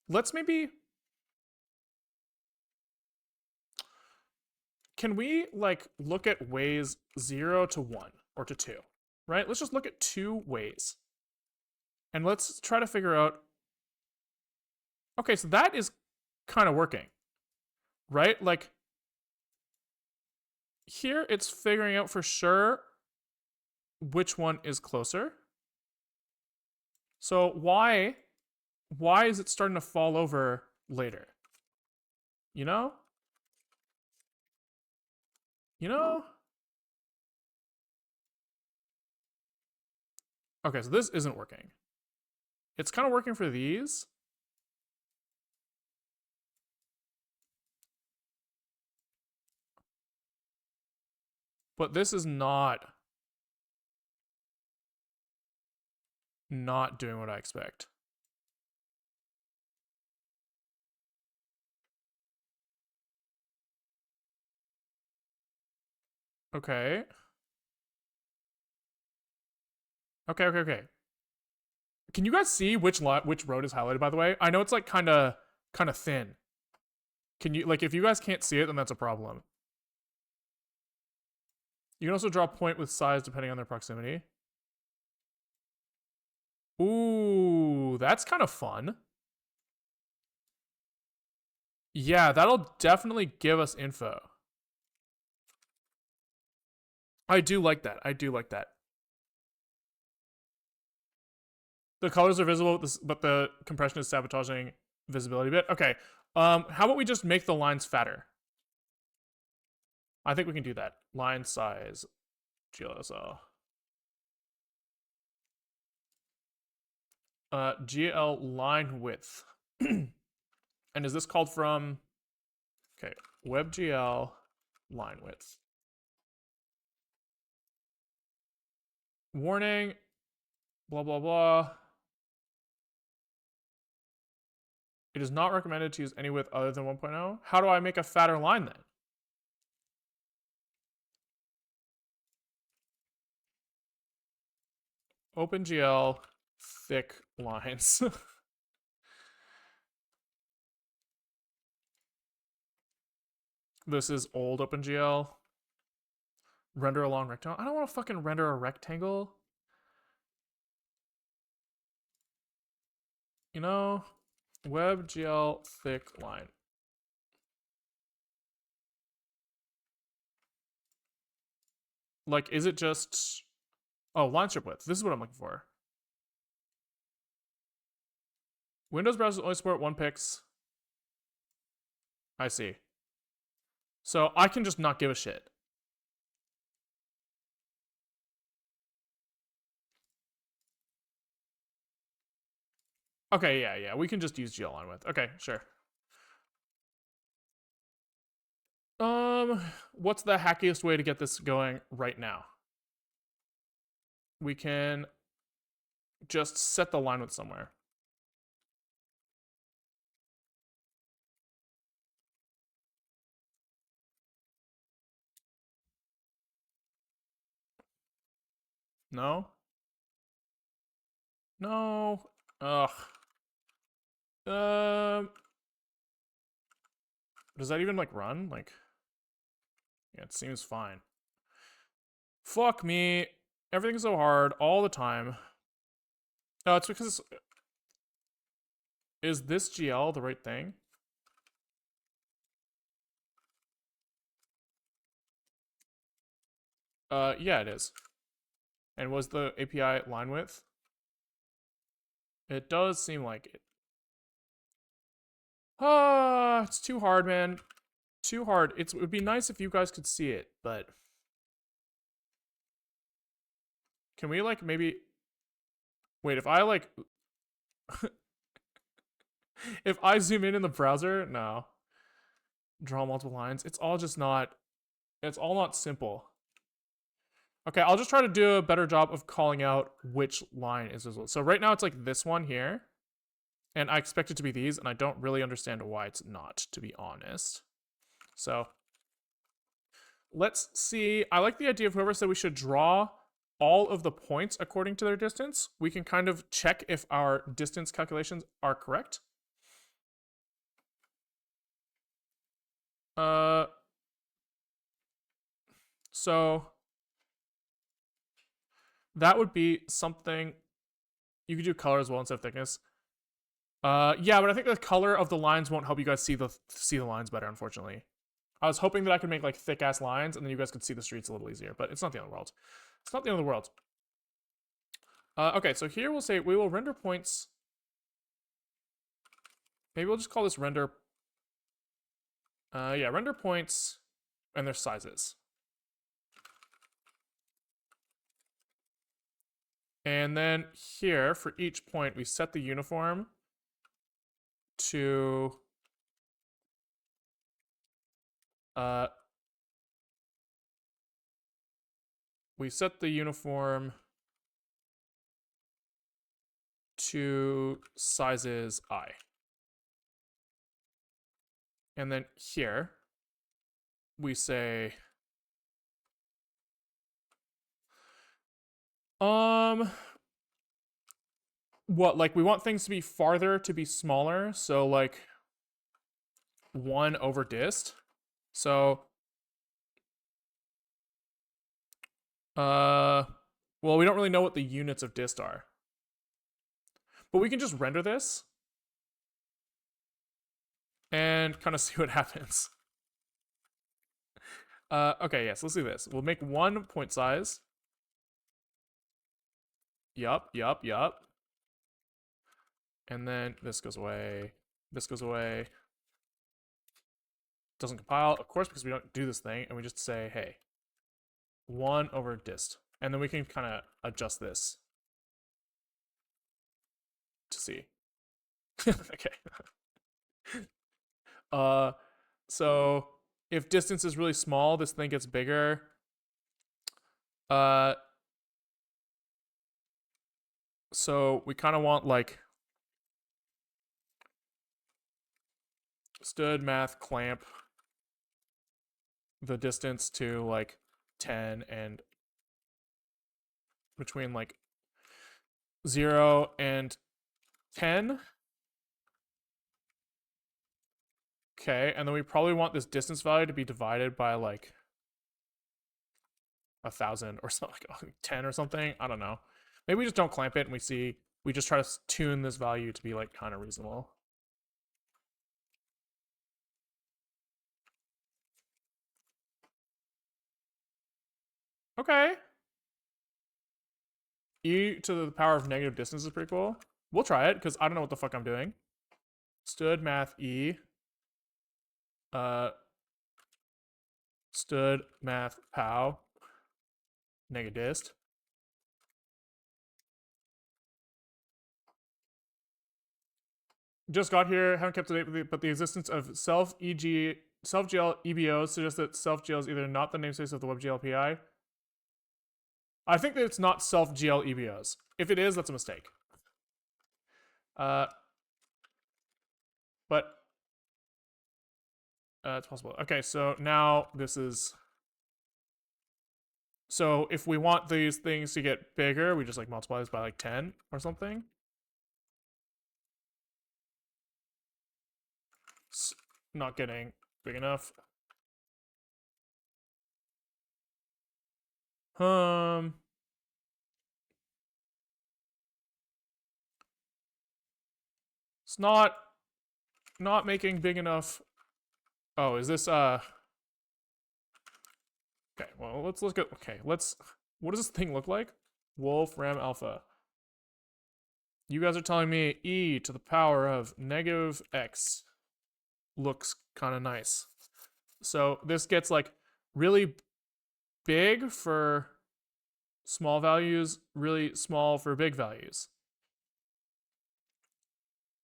let's maybe, can we like look at ways 0 to 1 or to 2, right? Let's just look at 2 ways. And let's try to figure out, okay, so that is kind of working, right? Like here it's figuring out for sure which one is closer. So why is it starting to fall over later? You know? Okay, so this isn't working. It's kind of working for these. But this is not doing what I expect. Okay. Okay. Can you guys see which road is highlighted, by the way? I know it's like kind of thin. Can you, like, if you guys can't see it, then that's a problem. You can also draw a point with size depending on their proximity. Ooh, that's kind of fun. Yeah, that'll definitely give us info. I do like that. The colors are visible, but the compression is sabotaging visibility bit. Okay. How about we just make the lines fatter? I think we can do that. Line size, GLSL. GL line width. And is this called from? Okay, WebGL line width. Warning, blah, blah, blah. It is not recommended to use any width other than 1.0. How do I make a fatter line then? OpenGL thick lines. This is old OpenGL. Render a long rectangle. I don't want to fucking render a rectangle. You know, WebGL thick line. Like, is it just... Oh, line strip width. This is what I'm looking for. Windows browsers only support 1 pix. I see. So I can just not give a shit. Okay, yeah. We can just use GL line width. Okay, sure. What's the hackiest way to get this going right now? We can just set the line width somewhere. No? No. Ugh. Does that even like run? Like, yeah, it seems fine. Fuck me. Everything's so hard all the time. No, it's because is this GL the right thing? Yeah, it is. And was the API line width? It does seem like it. Ah, it's too hard, man. Too hard. It would be nice if you guys could see it, but can we like maybe wait, if I like if I zoom in the browser, no. Draw multiple lines. It's all not simple. Okay, I'll just try to do a better job of calling out which line is visible. So right now it's like this one here, and I expect it to be these, and I don't really understand why it's not, to be honest. So let's see. I like the idea of whoever said we should draw all of the points according to their distance. We can kind of check if our distance calculations are correct. So that would be something. You could do color as well instead of thickness. Yeah, but I think the color of the lines won't help you guys see the lines better, unfortunately. I was hoping that I could make like thick ass lines and then you guys could see the streets a little easier, but it's not the end of the world. It's not the end of the world. Okay, so here we'll say we will render points. Maybe we'll just call this render. Yeah, render points and their sizes. And then here, for each point, we set the uniform to we set the uniform to sizes I. And then here, we say what, like we want things to be farther to be smaller, so like 1 over dist. So well, we don't really know what the units of dist are, but we can just render this and kind of see what happens. Okay, yes, let's do this. We'll make 1 point size. Yup. And then this goes away. This goes away. Doesn't compile, of course, because we don't do this thing, and we just say, hey, 1 over dist. And then we can kind of adjust this to see. Okay. So if distance is really small, this thing gets bigger. So we kind of want like stood math clamp the distance to like 10 and between like 0 and 10. Okay, and then we probably want this distance value to be divided by like 1,000 or something, like 10 or something. I don't know. Maybe we just don't clamp it and we just try to tune this value to be like kind of reasonable. Okay. E to the power of negative distance is pretty cool. We'll try it because I don't know what the fuck I'm doing. Stood math E. Stood math pow. Negadist. Just got here, haven't kept to date with it, but the existence of self-GL EBOs suggests that self-GL is either not the namespace of the WebGL API. I think that it's not self-GL EBOs. If it is, that's a mistake. But it's possible. Okay, so now this is. So if we want these things to get bigger, we just like multiply this by like 10 or something. It's not getting big enough. It's not making big enough. Oh, is this okay, well, let's look at what does this thing look like? Wolf RAM alpha. You guys are telling me e to the power of negative x looks kind of nice. So this gets like really big for small values, really small for big values.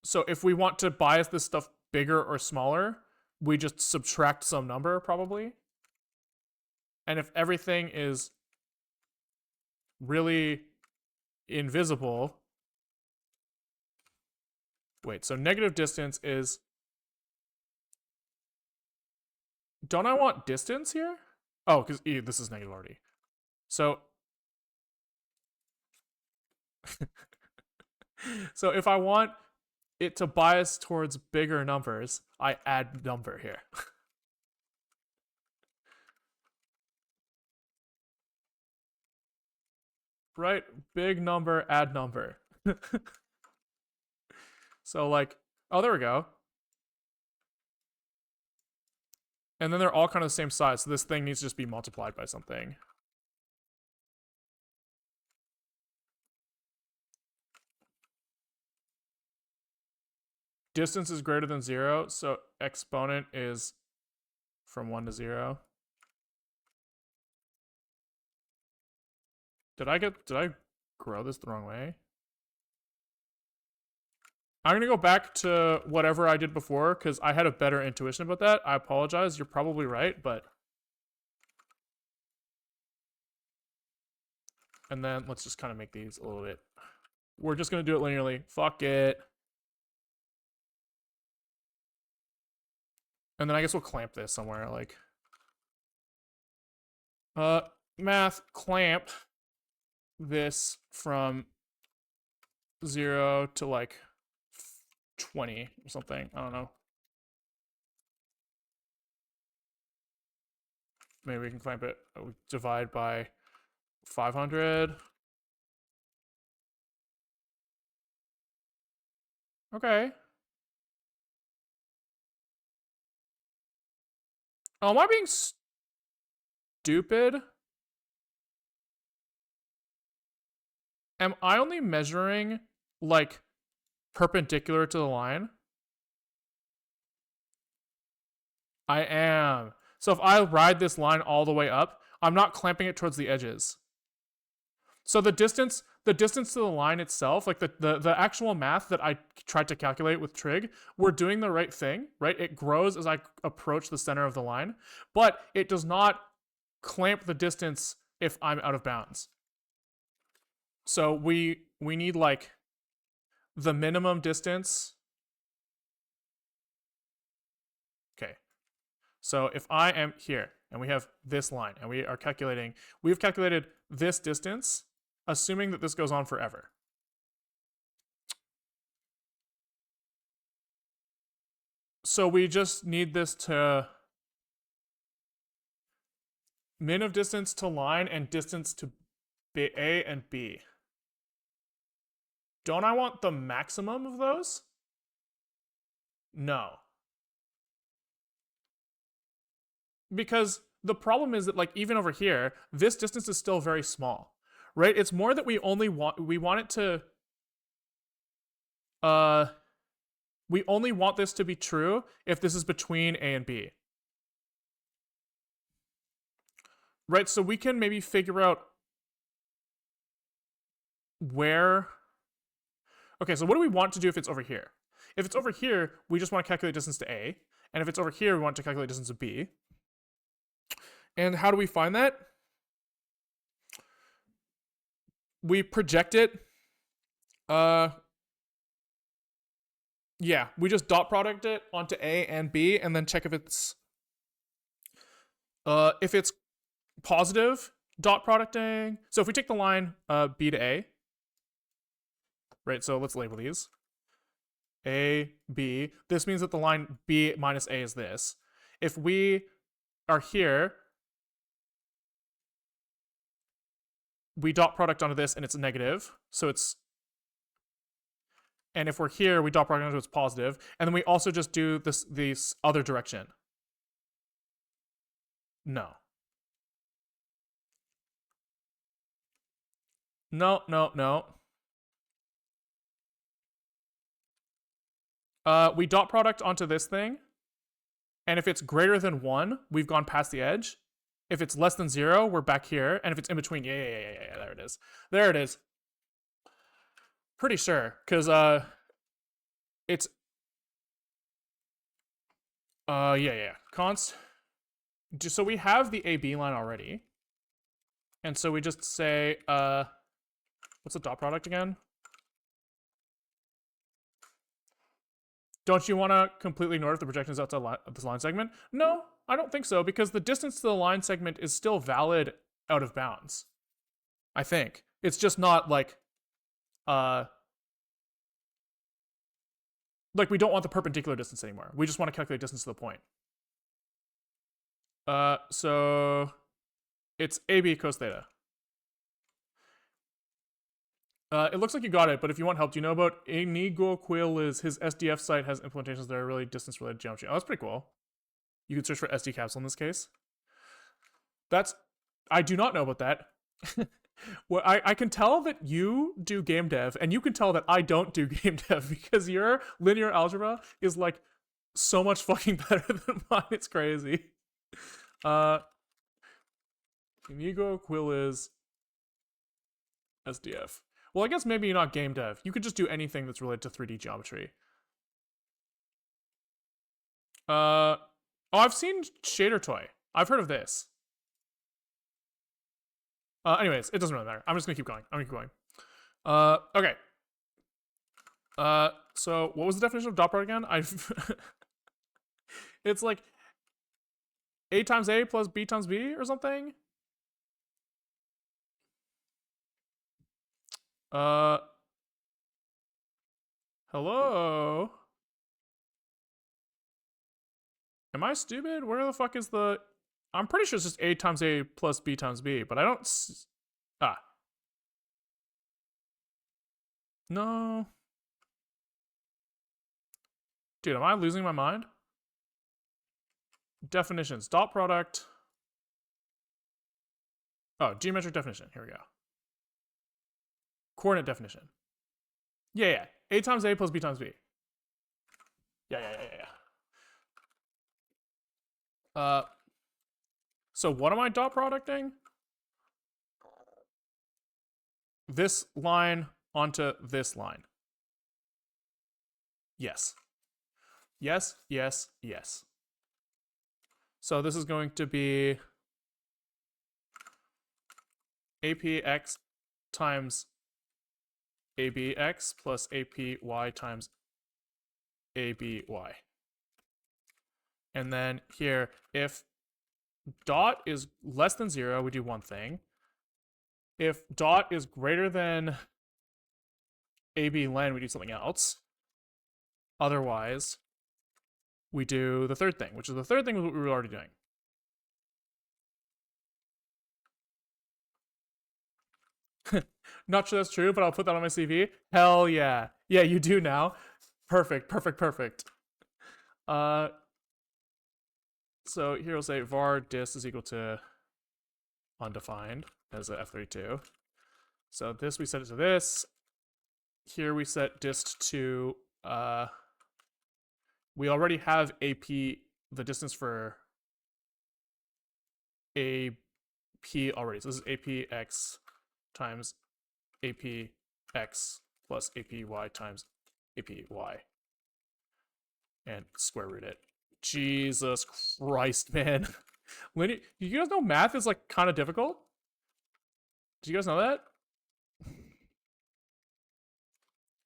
So if we want to bias this stuff bigger or smaller, we just subtract some number probably. And if everything is really invisible, wait, so negative distance is, don't I want distance here? Oh, because this is negative already. So, so if I want it to bias towards bigger numbers, I add number here. Right? Big number, add number. So like, oh, there we go. And then they're all kind of the same size, so this thing needs to just be multiplied by something. Distance is greater than 0, so exponent is from 1 to 0. Did I grow this the wrong way? I'm gonna go back to whatever I did before because I had a better intuition about that. I apologize. You're probably right, but. And then let's just kind of make these a little bit. We're just gonna do it linearly. Fuck it. And then I guess we'll clamp this somewhere, like. Math clamp this from 0 to like 20 or something. I don't know. Maybe we can clamp it. We divide by 500. Okay. Oh, am I being stupid? Am I only measuring like perpendicular to the line? I am. So if I ride this line all the way up, I'm not clamping it towards the edges. So the distance to the line itself, like the actual math that I tried to calculate with trig, we're doing the right thing, right? It grows as I approach the center of the line, but it does not clamp the distance if I'm out of bounds. So we need like the minimum distance. Okay. So if I am here and we have this line and we've calculated this distance, assuming that this goes on forever. So we just need this to min of distance to line and distance to A and B. Don't I want the maximum of those? No. Because the problem is that like even over here, this distance is still very small, right? It's more that we want it to we only want this to be true if this is between A and B. Right, so we can maybe figure out where. Okay, so what do we want to do if it's over here? If it's over here, we just want to calculate distance to A. And if it's over here, we want to calculate distance to B. And how do we find that? We project it. Yeah, we just dot product it onto A and B and then check if it's positive, dot producting. So if we take the line B to A, right, so let's label these. A, B. This means that the line B minus A is this. If we are here, we dot product onto this and it's a negative. So it's, and if we're here, we dot product onto it's positive. And then we also just do this other direction. No. No, no, no. We dot product onto this thing. And if it's greater than 1, we've gone past the edge. If it's less than 0, we're back here. And if it's in between, yeah, there it is. There it is. Pretty sure, because it's yeah. Const. So we have the AB line already. And so we just say, what's the dot product again? Don't you want to completely ignore if the projection is outside this line segment? No, I don't think so, because the distance to the line segment is still valid out of bounds. I think. It's just not like we don't want the perpendicular distance anymore. We just want to calculate distance to the point. So it's AB cos theta. It looks like you got it, but if you want help, do you know about Inigo Quill? His SDF site has implementations that are really distance-related geometry. Oh, that's pretty cool. You could search for SD capsule in this case. I do not know about that. Well, I can tell that you do game dev, and you can tell that I don't do game dev because your linear algebra is like so much fucking better than mine. It's crazy. Inigo Quill SDF. Well, I guess maybe you're not game dev. You could just do anything that's related to 3D geometry. Oh, I've seen Shader Toy. I've heard of this. Anyways, it doesn't really matter. I'm just gonna keep going. Okay. So what was the definition of dot product again? It's like A times A plus B times B or something. Hello? Am I stupid? Where the fuck is the... I'm pretty sure it's just A times A plus B times B, but I don't... No. Dude, am I losing my mind? Definitions. Dot product. Oh, geometric definition. Here we go. Coordinate definition. Yeah. A times A plus B times B. Yeah. So what am I dot producting? This line onto this line. Yes. Yes, yes, yes. So this is going to be APX times ABX plus APY times ABY. And then here, if dot is less than 0, we do one thing. If dot is greater than AB len, we do something else. Otherwise, we do the third thing, which is the third thing what we were already doing. Not sure that's true, but I'll put that on my CV. Hell yeah. Yeah, you do now. Perfect, perfect, perfect. So here we'll say var dist is equal to undefined as a F32. So this we set it to this. Here we set dist to we already have AP, the distance for AP already. So this is APX times APX plus APY times APY. And square root it. Jesus Christ, man. Linear, you guys know math is like kind of difficult? Do you guys know that?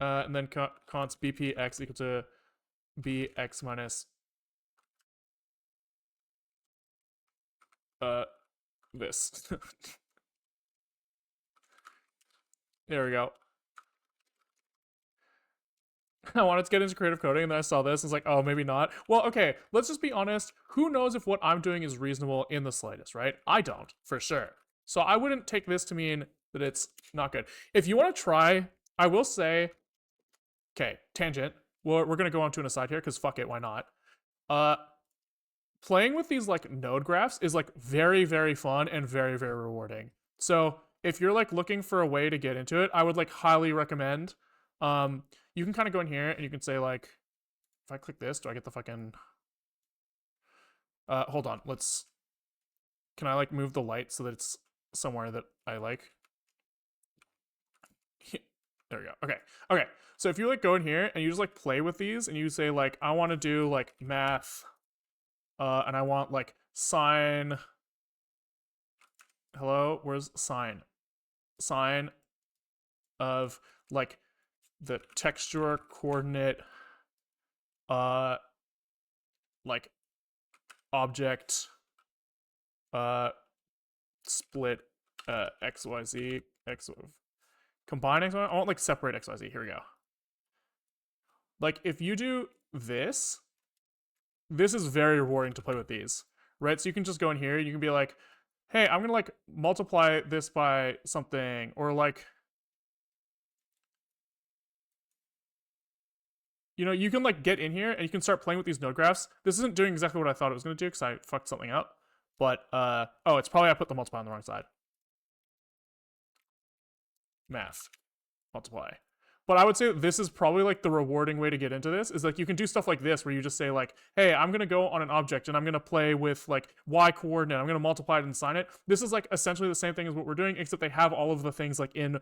And then const bpx equal to bx minus this. There we go. I wanted to get into creative coding and then I saw this and was like, oh, maybe not. Well, okay, let's just be honest. Who knows if what I'm doing is reasonable in the slightest, right? I don't, for sure. So I wouldn't take this to mean that it's not good. If you want to try, I will say, okay, tangent. Well, we're going to go on to an aside here because fuck it, why not? Playing with these like node graphs is like very, very fun and very, very rewarding. So if you're like looking for a way to get into it, I would like highly recommend. You can kind of go in here and you can say like, if I click this, do I get the fucking? Hold on, let's. Can I like move the light so that it's somewhere that I like? There we go. Okay. Okay. So if you like go in here and you just like play with these and you say like, I want to do like math, and I want like sine. Hello, where's sine? Sine of like the texture coordinate, like object, split, xyz, x combine xyz. I want like separate xyz. Here we go. Like if you do this, this is very rewarding to play with these, right? So you can just go in here, you can be like, hey, I'm gonna like multiply this by something, or like, you know, you can like get in here and you can start playing with these node graphs. This isn't doing exactly what I thought it was gonna do because I fucked something up. But oh, it's probably I put the multiply on the wrong side. Math, multiply. But I would say this is probably like the rewarding way to get into this is like you can do stuff like this where you just say like, hey, I'm gonna go on an object and I'm gonna play with like y coordinate. I'm gonna multiply it and sign it. This is like essentially the same thing as what we're doing, except they have all of the things like in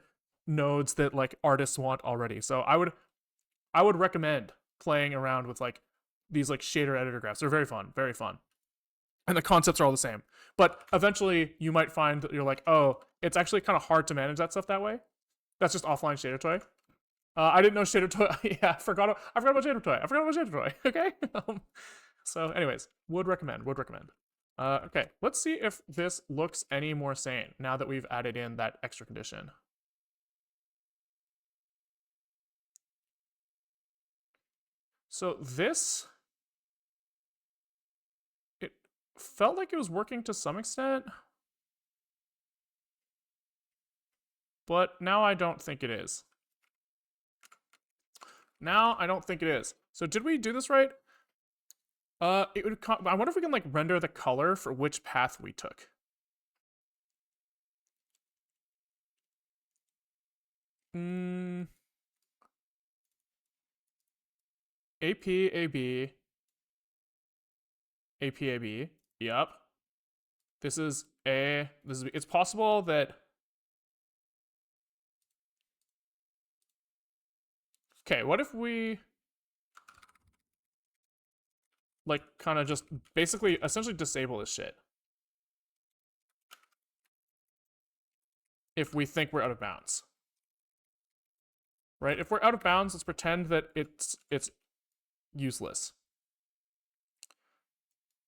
nodes that like artists want already. So I would recommend playing around with like these like shader editor graphs. They're very fun, very fun. And the concepts are all the same. But eventually you might find that you're like, oh, it's actually kind of hard to manage that stuff that way. That's just offline shader toy. I didn't know shader toy. Yeah, I forgot about shader toy. I forgot about shader toy. Okay. So, anyways, would recommend. Would recommend. Okay, let's see if this looks any more sane now that we've added in that extra condition. So this, it felt like it was working to some extent, but now I don't think it is. Now I don't think it is. So did we do this right? It would. I wonder if we can like render the color for which path we took. AP AB APAB Yep. It's possible that. Okay, what if we like kind of just basically essentially disable this shit if we think we're out of bounds. Right? If we're out of bounds, let's pretend that it's useless.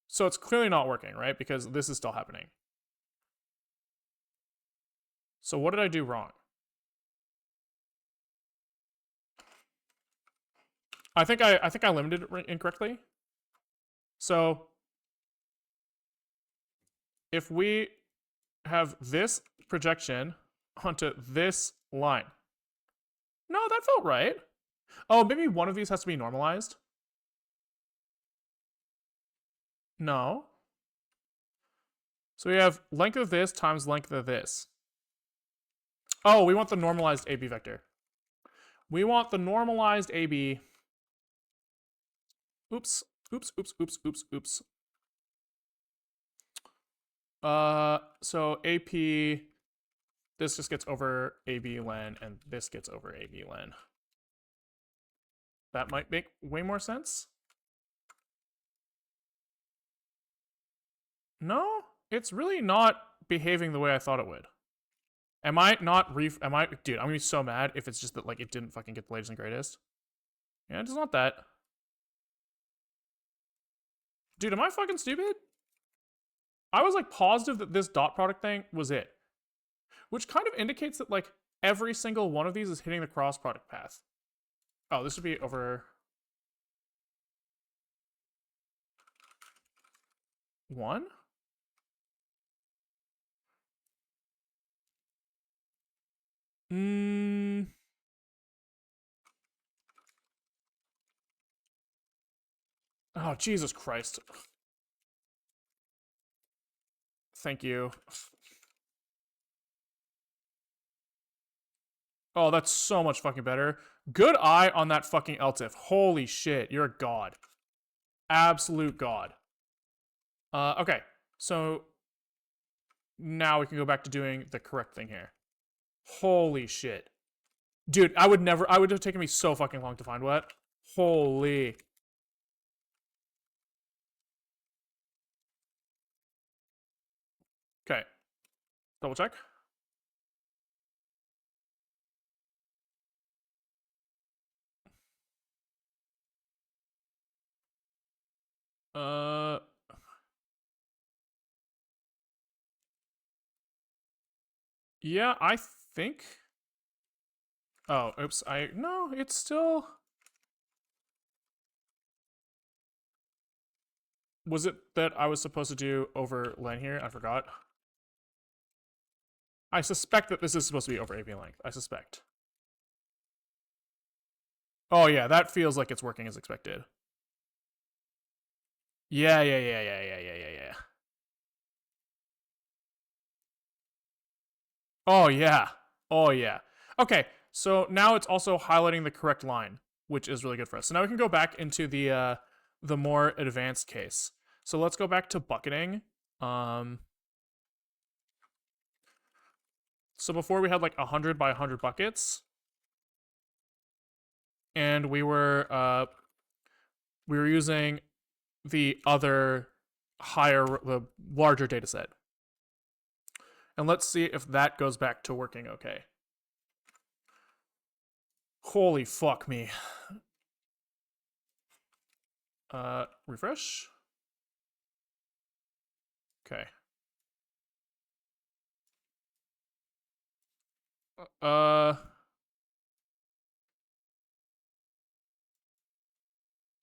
So it's clearly not working, right? Because this is still happening. So what did I do wrong? I think I limited it incorrectly. So if we have this projection onto this line. No, that felt right. Oh, maybe one of these has to be normalized. No. So we have length of this times length of this. Oh, we want the normalized AB vector. We want the normalized AB. Oops. Oops, oops, oops, oops, oops. So AP, this just gets over AB len, and this gets over AB len. That might make way more sense. No, it's really not behaving the way I thought it would. Am I not dude, I'm gonna be so mad if it's just that like it didn't fucking get the latest and greatest. Yeah, it's not that. Dude, am I fucking stupid? I was like positive that this dot product thing was it. Which kind of indicates that like every single one of these is hitting the cross product path. Oh, this would be over 1? Oh, Jesus Christ. Thank you. Oh, that's so much fucking better. Good eye on that fucking LTIF. Holy shit, you're a god. Absolute god. Okay, so now we can go back to doing the correct thing here. Holy shit. Dude, I would have taken me so fucking long to find what. Holy. Okay. Double check. Yeah, I think. Oh, oops. No, it's still. Was it that I was supposed to do over len here? I forgot. I suspect that this is supposed to be over AB length. I suspect. Oh yeah, that feels like it's working as expected. Yeah. Oh yeah. Oh yeah. Okay, so now it's also highlighting the correct line, which is really good for us. So now we can go back into the more advanced case. So let's go back to bucketing. So before we had like 100 by 100 buckets, and we were using the larger data set. And let's see if that goes back to working okay. Holy fuck me. Refresh. Okay. I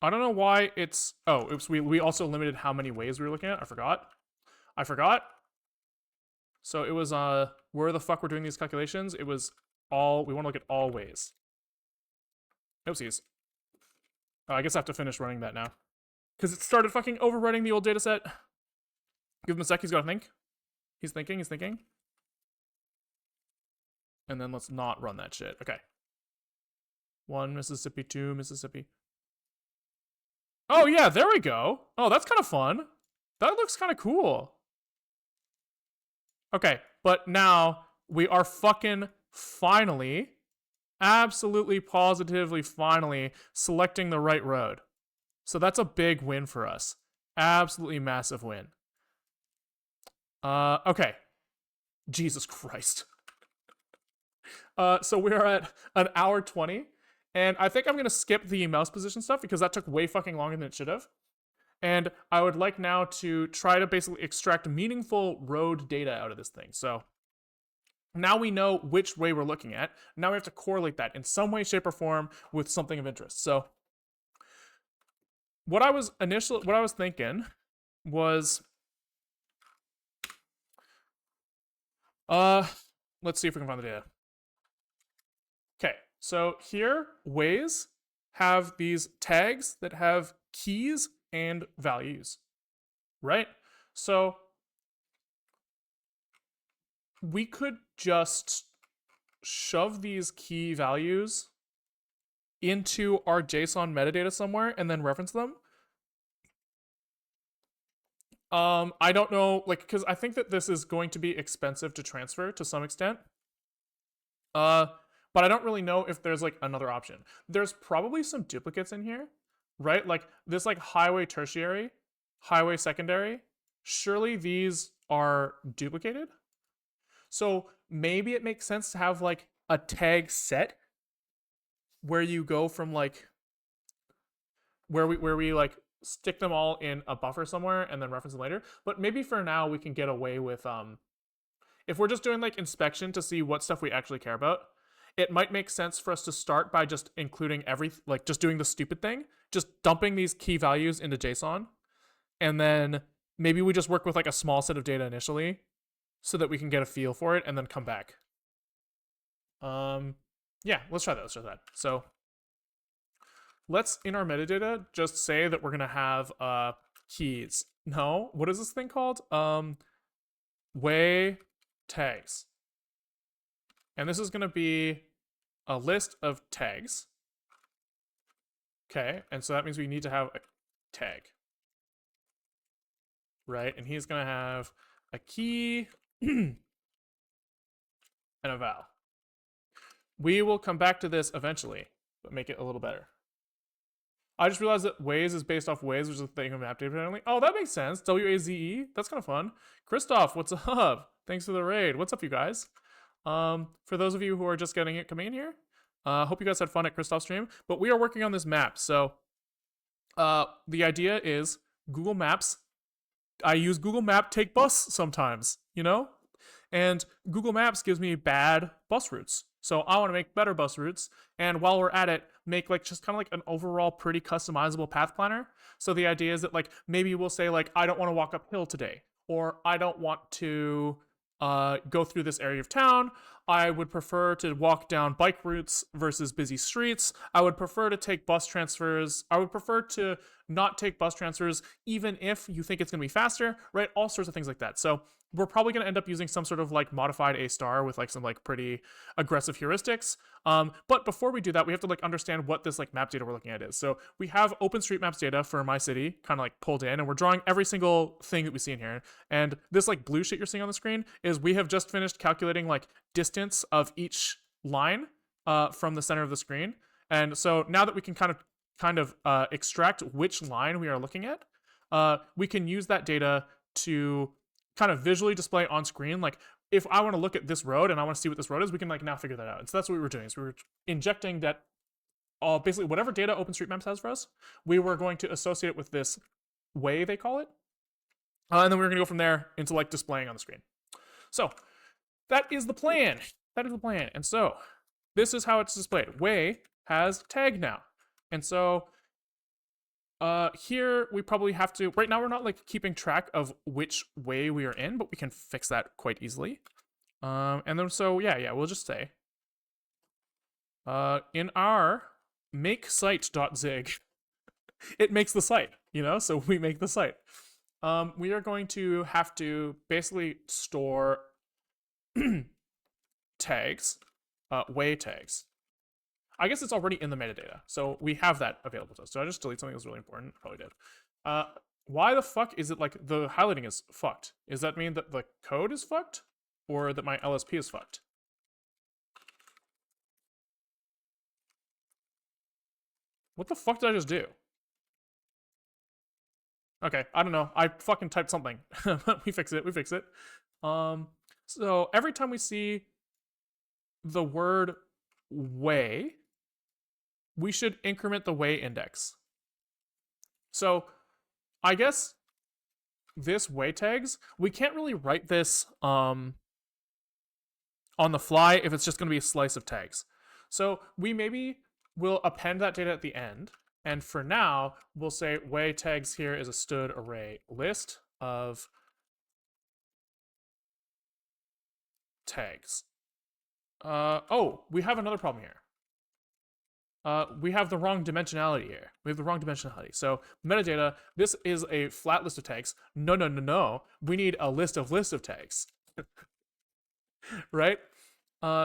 don't know why it's. Oh, oops. We also limited how many ways we were looking at. I forgot. So it was where the fuck we're doing these calculations. It was all. We want to look at all ways. Oopsies. I guess I have to finish running that now because it started fucking overrunning the old data set. Give him a sec. He's got to think. He's thinking. And then let's not run that shit. Okay. 1 Mississippi, 2 Mississippi. Oh yeah, there we go. Oh, that's kind of fun. That looks kind of cool. Okay, but now we are fucking finally, absolutely positively finally selecting the right road. So that's a big win for us. Absolutely massive win. Okay. Jesus Christ. So we are at an hour 20, and I think I'm gonna skip the mouse position stuff because that took way fucking longer than it should have. And I would like now to try to basically extract meaningful road data out of this thing. So now we know which way we're looking at. Now we have to correlate that in some way, shape, or form with something of interest. So what I was thinking was, let's see if we can find the data. Okay, so here ways have these tags that have keys and values, right? So we could just shove these key values into our JSON metadata somewhere and then reference them. I don't know, like, because I think that this is going to be expensive to transfer to some extent. But I don't really know if there's like another option. There's probably some duplicates in here, right? Like this like highway tertiary, highway secondary. Surely these are duplicated. So maybe it makes sense to have like a tag set where you go from like where we like stick them all in a buffer somewhere and then reference them later. But maybe for now we can get away with if we're just doing like inspection to see what stuff we actually care about, it might make sense for us to start by just including like just doing the stupid thing, just dumping these key values into JSON, and then maybe we just work with like a small set of data initially so that we can get a feel for it and then come back. Yeah, let's try that. So let's, in our metadata, just say that we're gonna have keys. No, what is this thing called? Way tags. And this is gonna be a list of tags. Okay, and so that means we need to have a tag. Right, and he's gonna have a key and a val. We will come back to this eventually, but make it a little better. I just realized that Waze is based off Waze, which is a thing of map data apparently. Oh, that makes sense. WAZE. That's kind of fun. Christoph, what's up? Thanks for the raid. What's up, you guys? For those of you who are just coming in here, hope you guys had fun at Christoph's stream. But we are working on this map. So the idea is Google Maps. I use Google Map take bus sometimes, you know? And Google Maps gives me bad bus routes. So I want to make better bus routes. And while we're at it, make like just kind of like an overall pretty customizable path planner. So the idea is that like maybe we'll say like, I don't want to walk uphill today, or I don't want to go through this area of town. I would prefer to walk down bike routes versus busy streets. I would prefer to take bus transfers. I would prefer to not take bus transfers even if you think it's going to be faster, right? All sorts of things like that. So we're probably going to end up using some sort of like modified A star with like some like pretty aggressive heuristics. But before we do that, we have to like understand what this like map data we're looking at is. So we have OpenStreetMaps data for my city kind of like pulled in, and we're drawing every single thing that we see in here. And this like blue shit you're seeing on the screen is we have just finished calculating like distance of each line from the center of the screen. And so now that we can kind of extract which line we are looking at, we can use that data to kind of visually display on screen. Like if I want to look at this road and I want to see what this road is, we can like now figure that out. And so that's what we were doing. So we were injecting that basically whatever data OpenStreetMaps has for us, we were going to associate it with this way, they call it. And then we were going to go from there into like displaying on the screen. So that is the plan. That is the plan. And so this is how it's displayed. Way has tag now. And so here we probably have to, right now we're not like keeping track of which way we are in, but we can fix that quite easily. And then so yeah, we'll just say in our make site.zig, it makes the site, you know, so we make the site. We are going to have to basically store tags, way tags. I guess it's already in the metadata, so we have that available to us. Did I just delete something that was really important? Probably did. Why the fuck is it like the highlighting is fucked? Does that mean that the code is fucked? Or that my LSP is fucked? What the fuck did I just do? Okay, I don't know. I fucking typed something. We fix it. We fix it. So every time we see the word way, we should increment the way index. So I guess this way tags, we can't really write this on the fly if it's just going to be a slice of tags. So we maybe will append that data at the end. And for now, we'll say way tags here is a stood array list of tags. Oh, we have another problem here. We have the wrong dimensionality here. We have the wrong dimensionality. So metadata, this is a flat list of tags. No, no, no, no. We need a list of tags. Right?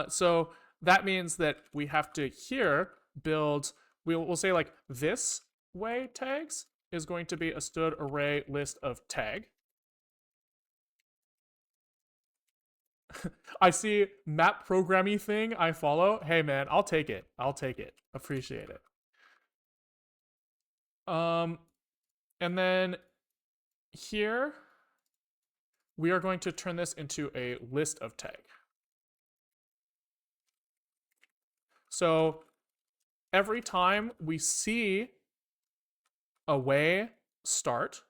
So that means that we have to here build, we'll say like this way tags is going to be a stood array list of tag. I see map programming thing I follow. Hey man, I'll take it. I'll take it. Appreciate it. And then here we are going to turn this into a list of tag. So every time we see a way start,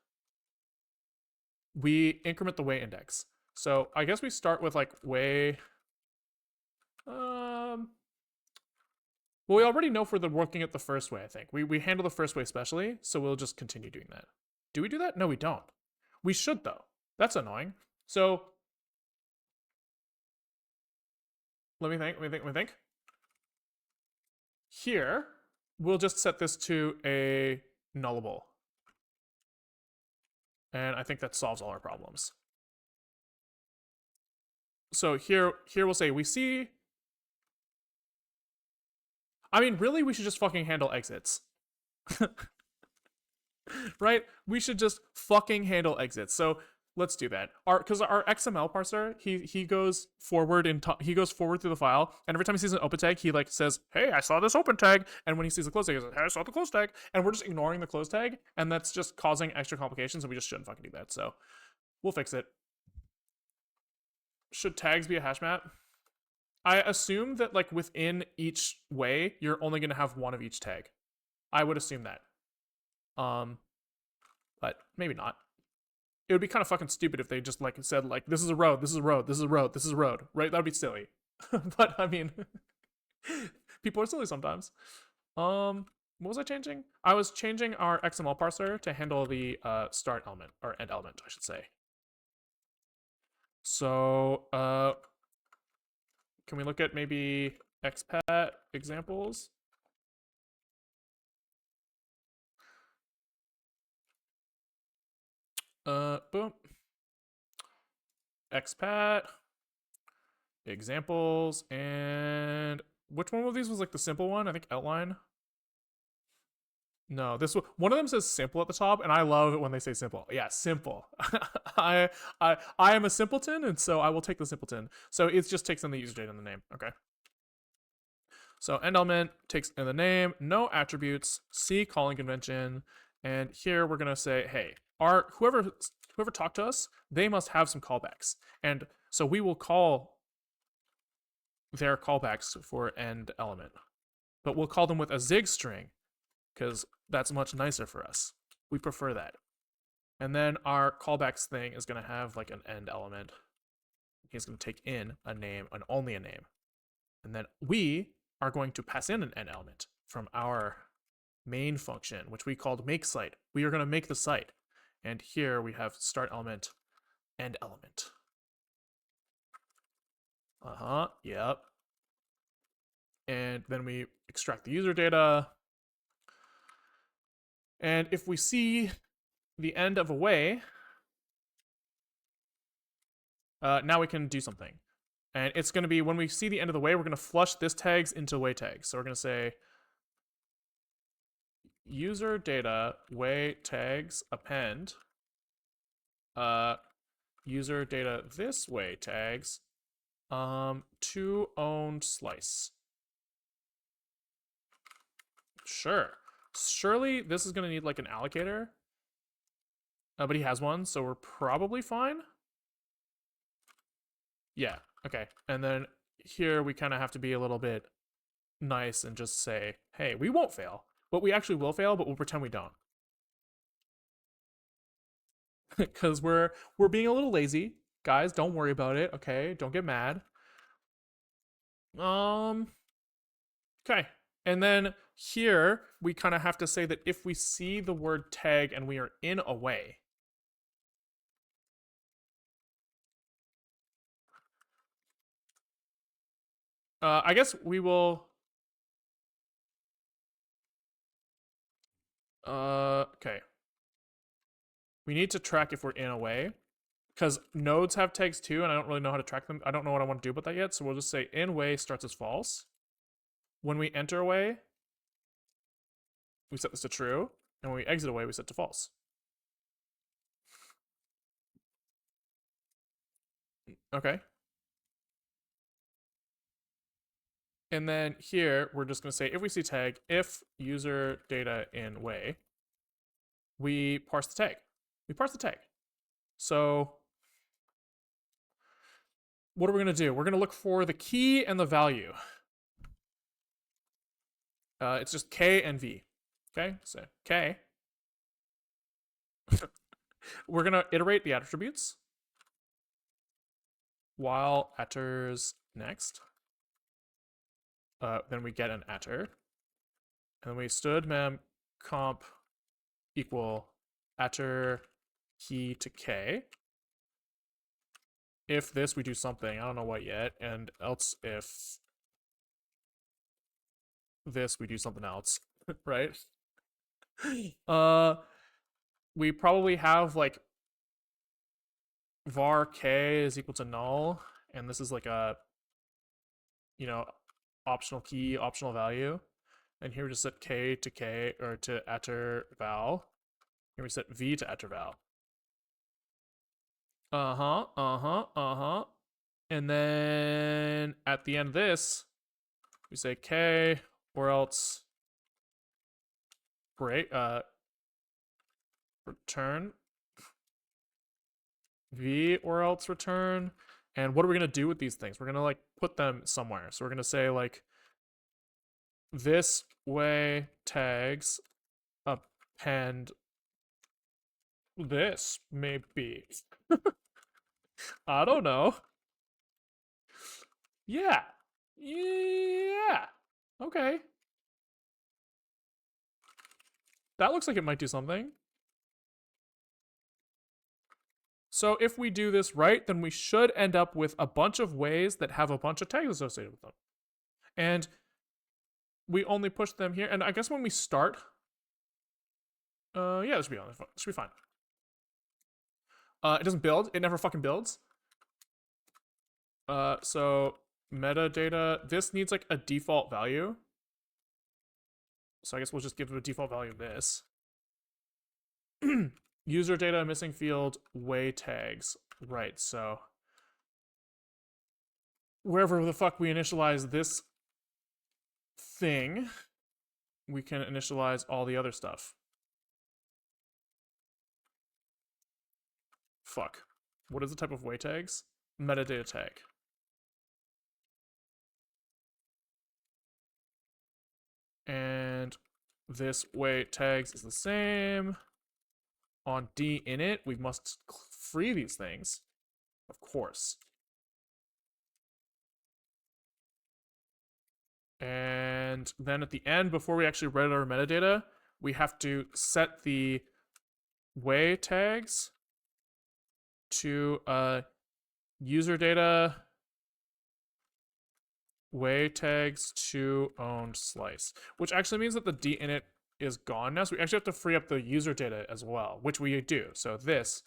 we increment the way index. So I guess we start with like way. Well, we already know if we're working it the first way, I think. We handle the first way specially, so we'll just continue doing that. Do we do that? No, we don't. We should, though. That's annoying. So let me think. Here, we'll just set this to a nullable. And I think that solves all our problems. So here we'll say we see. I mean, really, we should just fucking handle exits. Right? We should just fucking handle exits. So let's do that. Because our XML parser, he goes forward he goes forward through the file, and every time he sees an open tag, he like says, "Hey, I saw this open tag," and when he sees a close tag, he says, "Hey, I saw the close tag," and we're just ignoring the close tag, and that's just causing extra complications, and we just shouldn't fucking do that. So we'll fix it. Should tags be a hash map? I assume that like within each way, you're only going to have one of each tag. I would assume that. But maybe not. It would be kind of fucking stupid if they just like said like this is a road, this is a road, this is a road, this is a road, right? That would be silly. But I mean, people are silly sometimes. What was I changing? I was changing our XML parser to handle the start element or end element, I should say. So can we look at maybe expat examples? Boom. Expat examples, and which one of these was like the simple one? I think outline. No, this one of them says simple at the top, and I love it when they say simple. Yeah, simple. I am a simpleton, and so I will take the simpleton. So it just takes in the user data and the name. Okay. So end element takes in the name, no attributes, C calling convention, and here we're gonna say, hey, whoever talked to us, they must have some callbacks, and so we will call their callbacks for end element, but we'll call them with a zig string because that's much nicer for us. We prefer that. And then our callbacks thing is gonna have like an end element. He's gonna take in a name and only a name, and then we are going to pass in an end element from our main function, which we called make site. We are going to make the site. And here we have start element, end element. Yep. And then we extract the user data. And if we see the end of a way, now we can do something. And it's going to be when we see the end of the way, we're going to flush this tags into way tags. So we're going to say user data way tags append user data this way tags to owned slice. Sure. Surely this is gonna need like an allocator. But he has one, so we're probably fine. Yeah, okay. And then here we kind of have to be a little bit nice and just say, hey, we won't fail. But we actually will fail, but we'll pretend we don't. Because we're being a little lazy. Guys, don't worry about it, okay? Don't get mad. Okay. And then here we kind of have to say that if we see the word tag and we are in a way, I guess we will. Okay. We need to track if we're in a way, because nodes have tags too, and I don't really know how to track them. I don't know what I want to do about that yet, so we'll just say in way starts as false. When we enter a way, we set this to true, and when we exit a way, we set to false. Okay. And then here, we're just going to say if we see tag, if user data in way, we parse the tag. We parse the tag. So what are we going to do? We're going to look for the key and the value. It's just K and V. Okay, so K. We're going to iterate the attributes while attrs next. Then we get an attr. And then we stood mem comp equal attr key to K. If this, we do something. I don't know what yet. And else if this, we do something else, right? We probably have like var k is equal to null, and this is like a, you know, optional key, optional value. And here we just set k to k, or to attr val. Here we set v to attr val. And then at the end of this, we say k, or else break, return v, or else return. And what are we gonna do with these things? We're gonna like put them somewhere. So we're gonna say like this way tags append this, maybe. I don't know. Yeah. Yeah. Okay. That looks like it might do something. So if we do this right, then we should end up with a bunch of ways that have a bunch of tags associated with them. And we only push them here. And I guess when we start, yeah, this should be fine. It doesn't build. It never fucking builds. So metadata, this needs like a default value. So I guess we'll just give it a default value of this. User data missing field way tags. Right, so wherever the fuck we initialize this thing, we can initialize all the other stuff. Fuck. What is the type of way tags? Metadata tag. And this way tags is the same. On D init, we must free these things, of course. And then at the end, before we actually write our metadata, we have to set the way tags to user data way tags to owned slice, which actually means that the D init is gone now. So we actually have to free up the user data as well, which we do. So this,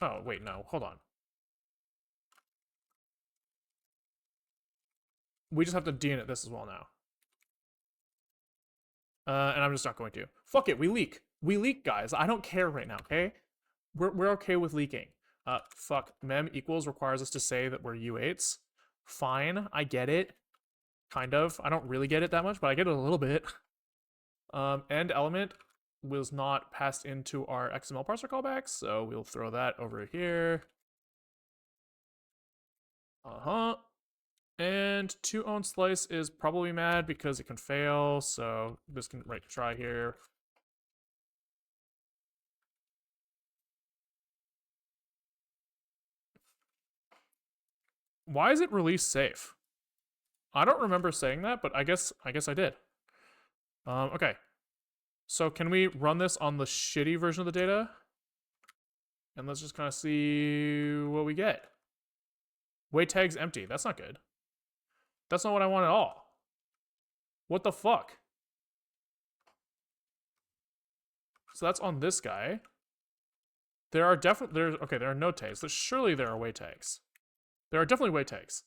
oh wait, no, hold on. We just have to D init this as well now. And I'm just not going to. Fuck it, we leak. We leak, guys. I don't care right now, okay? We're okay with leaking. Fuck. Mem equals requires us to say that we're U8s. Fine, I get it. Kind of. I don't really get it that much, but I get it a little bit. End element was not passed into our XML parser callbacks, so we'll throw that over here. And toOwnSlice is probably mad because it can fail, so this can try here. Why is it release safe? I don't remember saying that, but I guess I did. Okay. So can we run this on the shitty version of the data? And let's just kind of see what we get. Wait tag's empty. That's not good. That's not what I want at all. What the fuck? So that's on this guy. There are no tags. Surely there are wait tags. There are definitely wait tags.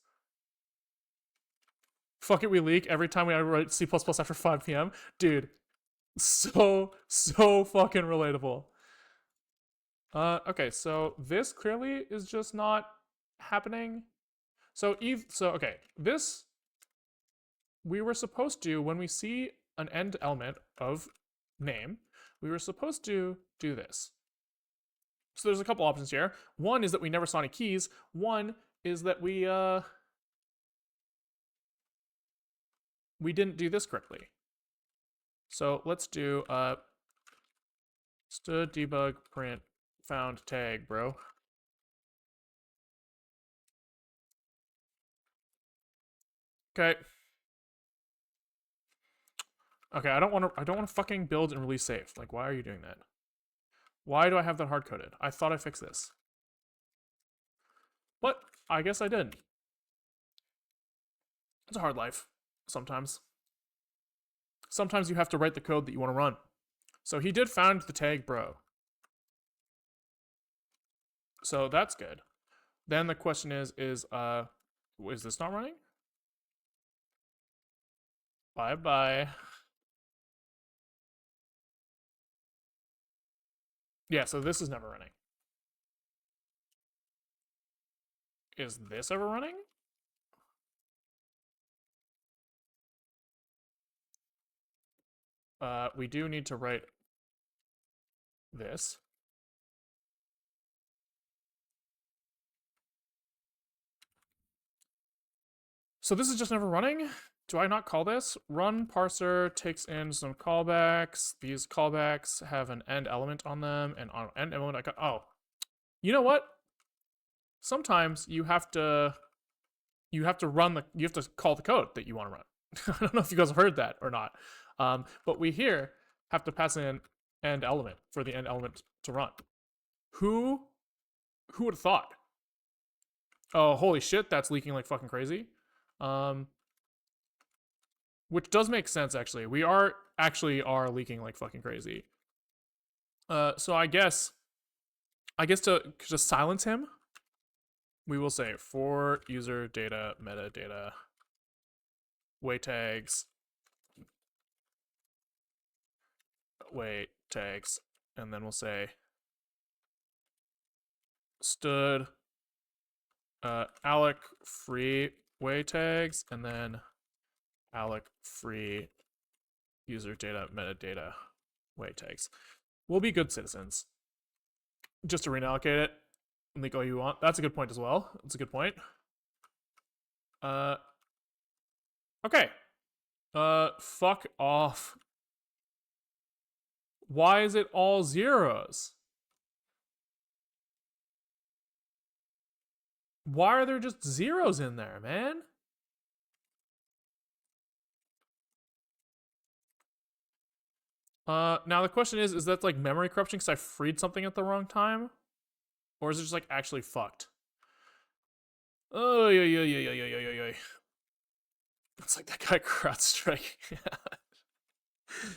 Fuck it, we leak every time we write C++ after 5 p.m. Dude, so fucking relatable. Okay, so this clearly is just not happening. Okay, this we were supposed to, when we see an end element of name, we were supposed to do this. So there's a couple options here. One is that we never saw any keys. One is that we didn't do this correctly. So let's do std debug print found tag, bro. Okay. Okay, I don't want to fucking build and release safe. Like, why are you doing that? Why do I have that hard coded? I thought I fixed this. But I guess I did. It's a hard life sometimes. Sometimes you have to write the code that you want to run. So he did found the tag, bro. So that's good. Then the question is this not running? Bye-bye. Yeah, so this is never running. Is this ever running? We do need to write this. So this is just never running? Do I not call this? Run parser takes in some callbacks. These callbacks have an end element on them, and on end element I got, oh. You know what? Sometimes you have to call the code that you want to run. I don't know if you guys have heard that or not. But we here have to pass in end element for the end element to run. Who would have thought? Oh, holy shit, that's leaking like fucking crazy. Which does make sense, actually. We are leaking like fucking crazy. So I guess to just silence him, we will say for user data metadata wait tags, and then we'll say stood alloc free wait tags, and then alloc free user data metadata wait tags. We'll be good citizens. Just to reallocate it and leak all you want. That's a good point as well. That's a good point. Okay. Fuck off. Why is it all zeros? Why are there just zeros in there, man? Now the question is that like memory corruption because I freed something at the wrong time? Or is it just like actually fucked? Oh, yeah. It's like that guy crowd striking.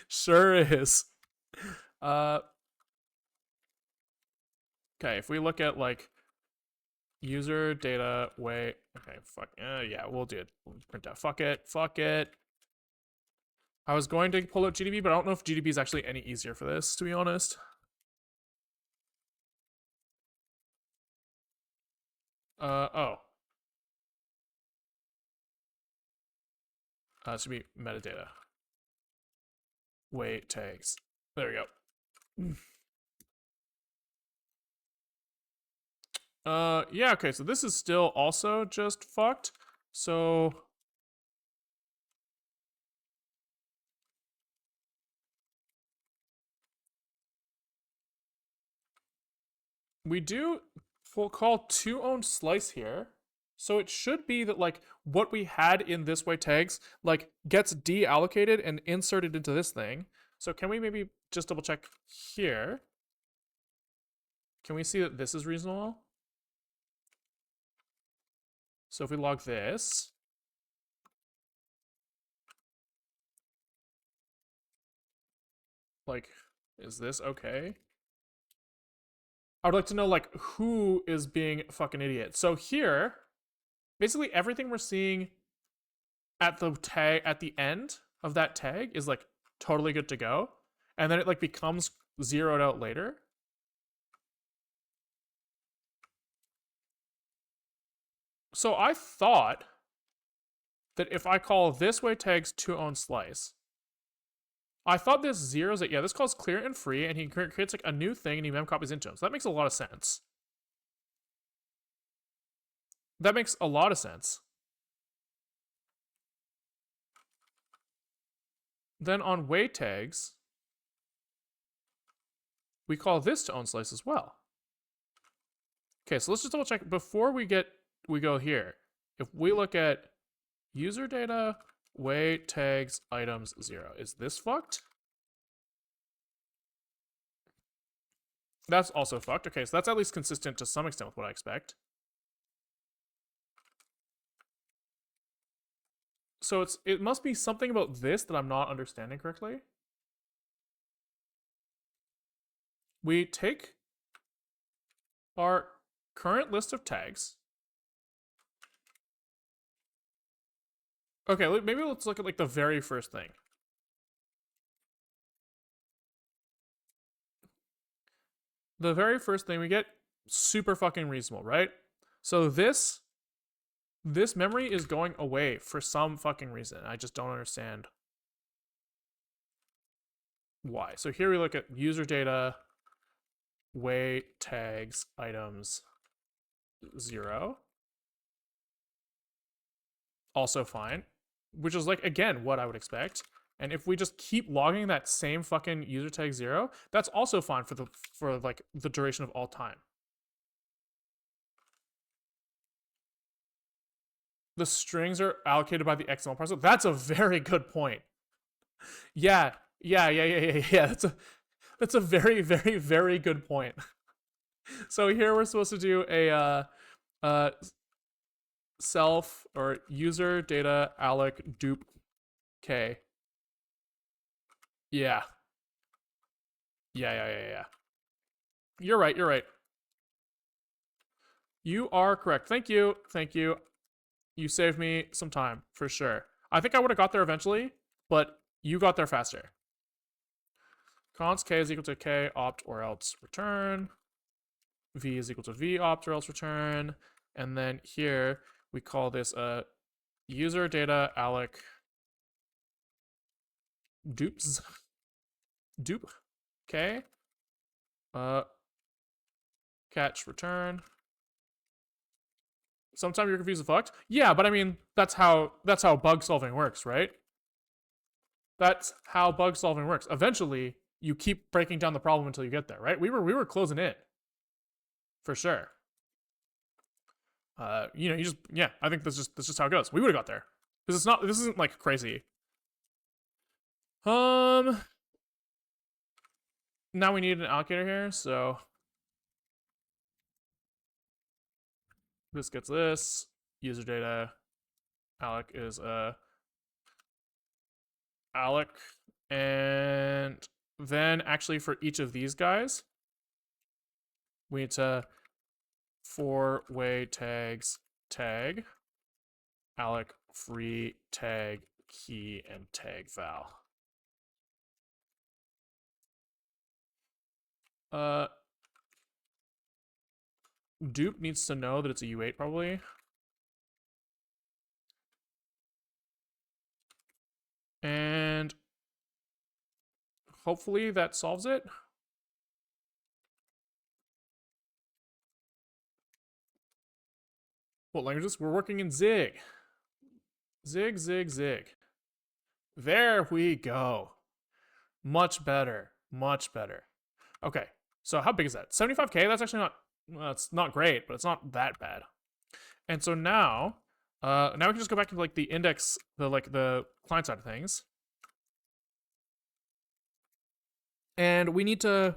Sure is. Okay, if we look at like user data wait, okay, fuck, yeah, we'll do it. We'll print out fuck it. I was going to pull out GDB, but I don't know if GDB is actually any easier for this, to be honest. Oh. It should be metadata. Wait tags. There we go. Yeah, okay, so this is still also just fucked. So we do we'll call toOwnedSlice here. So it should be that like what we had in this way tags like gets deallocated and inserted into this thing. So can we maybe just double check here? Can we see that this is reasonable? So if we log this, like, is this okay? I would like to know like who is being a fucking idiot. So here, basically everything we're seeing at the tag at the end of that tag is like totally good to go, and then it like becomes zeroed out later. So I thought that if I call this way tags toOwnedSlice, I thought this zeros it. Yeah, this calls clear and free, and he creates like a new thing and he mem copies into him. So that makes a lot of sense. That makes a lot of sense. Then on way tags, we call this toOwnedSlice as well. Okay, so let's just double check before we go here. If we look at user data, way tags, items, 0, is this fucked? That's also fucked. Okay, so that's at least consistent to some extent with what I expect. So it must be something about this that I'm not understanding correctly. We take our current list of tags. Okay, maybe let's look at like the very first thing. The very first thing we get super fucking reasonable, right? So this memory is going away for some fucking reason. I just don't understand why. So here we look at user data, way tags, items, 0. Also fine, which is like again what I would expect. And if we just keep logging that same fucking user tag 0, that's also fine for like the duration of all time. The strings are allocated by the XML parser. That's a very good point. Yeah. That's a very, very, very good point. So here we're supposed to do a self or user data alloc dupe k. Yeah. Yeah. You're right. You are correct. Thank you. You saved me some time for sure. I think I would have got there eventually, but you got there faster. Const k is equal to k opt or else return. V is equal to v opt or else return. And then here we call this a user data alloc dupes. Dupe. Okay. Catch return. Sometimes you're confused with fucked. Yeah, but I mean that's how bug solving works, right? That's how bug solving works. Eventually, you keep breaking down the problem until you get there, right? We were closing in. For sure. You just I think that's just how it goes. We would have got there. Because this isn't like crazy. Now we need an allocator here, so this gets this. User data alloc is alloc. And then actually for each of these guys, we need to for way tags tag alloc free tag key and tag val. Dupe needs to know that it's a U8 probably. And hopefully that solves it. What languages? We're working in Zig. Zig, Zig, Zig. There we go. Much better. Much better. Okay. So how big is that? 75K? That's actually not, well, it's not great, but it's not that bad. And so now we can just go back to like the index, the client side of things. And we need to,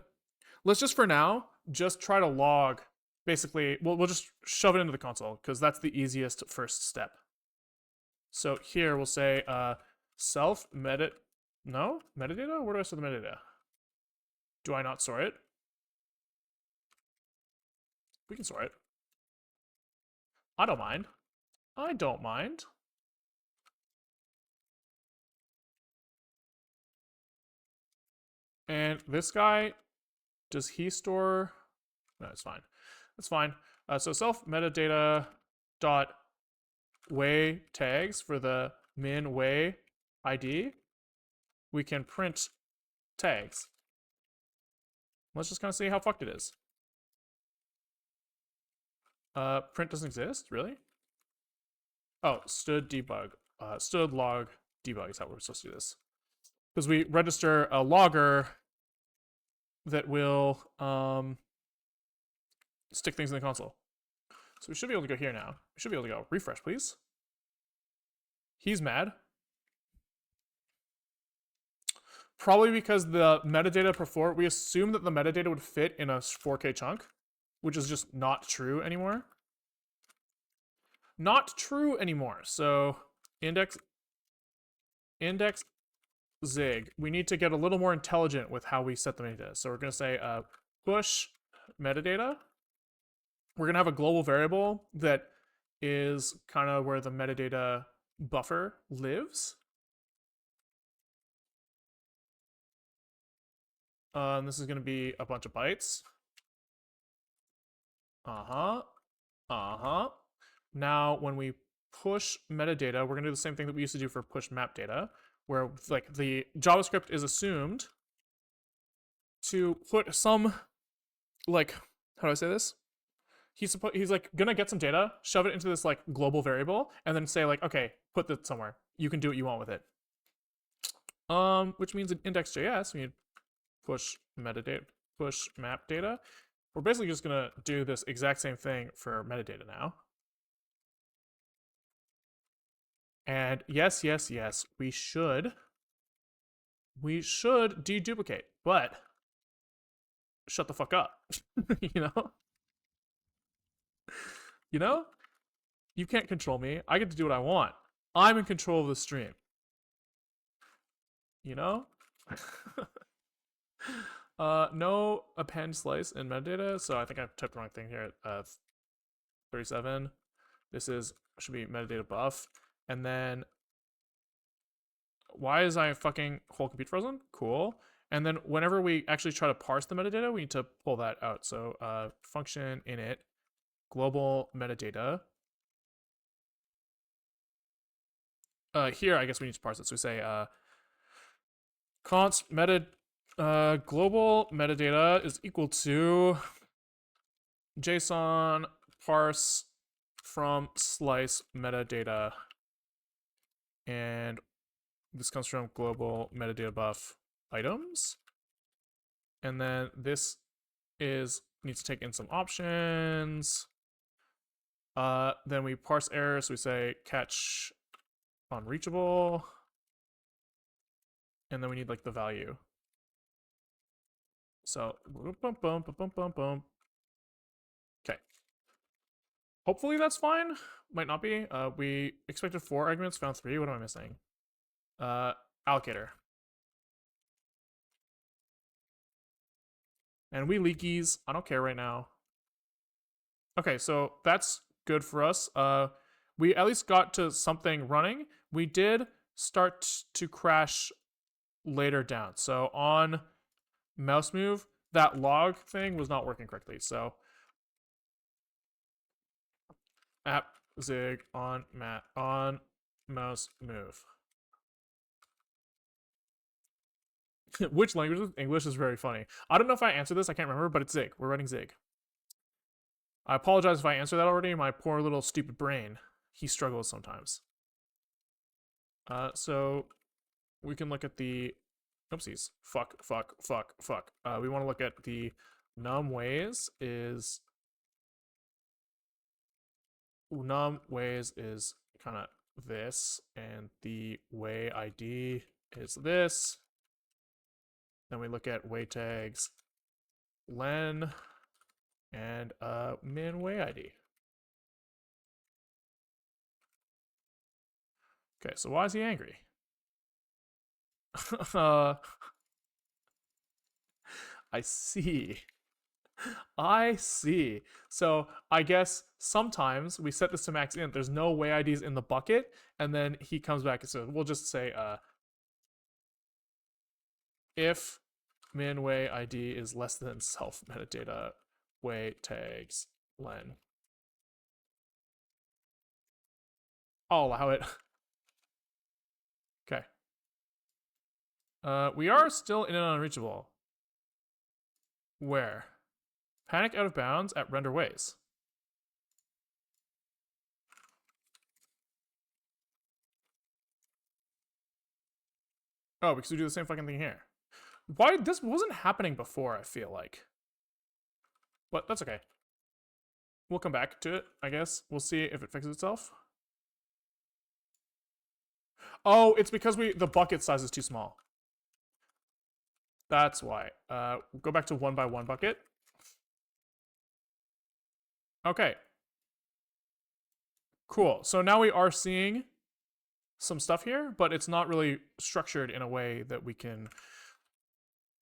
let's just for now, just try to log, basically, we'll just shove it into the console because that's the easiest first step. So here we'll say self metadata. No? Metadata? Where do I store the metadata? Do I not store it? We can store it. I don't mind. I don't mind. And this guy, does he store? No, it's fine. That's fine. So self metadata dot way tags for the min way ID. We can print tags. Let's just kind of see how fucked it is. Print doesn't exist, really? Oh, stood debug. Stood log debug is how we're supposed to do this. Because we register a logger that will stick things in the console. So we should be able to go here now. We should be able to go refresh, please. He's mad. Probably because the metadata before, we assumed that the metadata would fit in a 4K chunk, which is just not true anymore. Not true anymore. So index zig. We need to get a little more intelligent with how we set the metadata. So we're going to say push metadata. We're going to have a global variable that is kind of where the metadata buffer lives. And this is going to be a bunch of bytes. Now, when we push metadata, we're going to do the same thing that we used to do for push map data, where like the JavaScript is assumed to put some, like, how do I say this? He's like gonna get some data, shove it into this like global variable, and then say like, okay, put that somewhere. You can do what you want with it. Which means in index.js, we need push metadata, push map data. We're basically just gonna do this exact same thing for metadata now. And yes, we should deduplicate, but shut the fuck up. You know? You know? You can't control me. I get to do what I want. I'm in control of the stream. You know? No append slice in metadata, so I think I typed the wrong thing here at 37. This should be metadata buff. And then why is I fucking whole compute frozen? Cool. And then whenever we actually try to parse the metadata, we need to pull that out. So function init global metadata. Here I guess we need to parse it. So we say const global metadata is equal to JSON parse from slice metadata, and this comes from global metadata buff items, and then this needs to take in some options. Then we parse errors. So we say catch unreachable, and then we need like the value. So okay. Hopefully that's fine. Might not be. We expected 4 arguments, found 3. What am I missing? Allocator. And we leakies. I don't care right now. Okay, so that's good for us. We at least got to something running. We did start to crash later down. So on mouse move, that log thing was not working correctly. So app zig on mat on mouse move. Which language is English is very funny. I don't know if I answered this. I can't remember, but it's zig. We're writing zig. I apologize if I answered that already. My poor little stupid brain. He struggles sometimes. So we can look at the oopsies. Fuck. We want to look at the num ways is kind of this, and the way ID is this. Then we look at way tags len and min way ID. Okay, so why is he angry? I see. I see. So I guess sometimes we set this to max int. There's no way IDs in the bucket, and then he comes back and says, we'll just say if min way ID is less than self metadata way tags len. I'll allow it. Okay. We are still in an unreachable. Where? Panic out of bounds at render ways. Oh, because we do the same fucking thing here. Why? This wasn't happening before, I feel like. But that's okay. We'll come back to it, I guess. We'll see if it fixes itself. Oh, it's because the bucket size is too small. That's why. Go back to 1x1 bucket. Okay. Cool. So now we are seeing some stuff here, but it's not really structured in a way that we can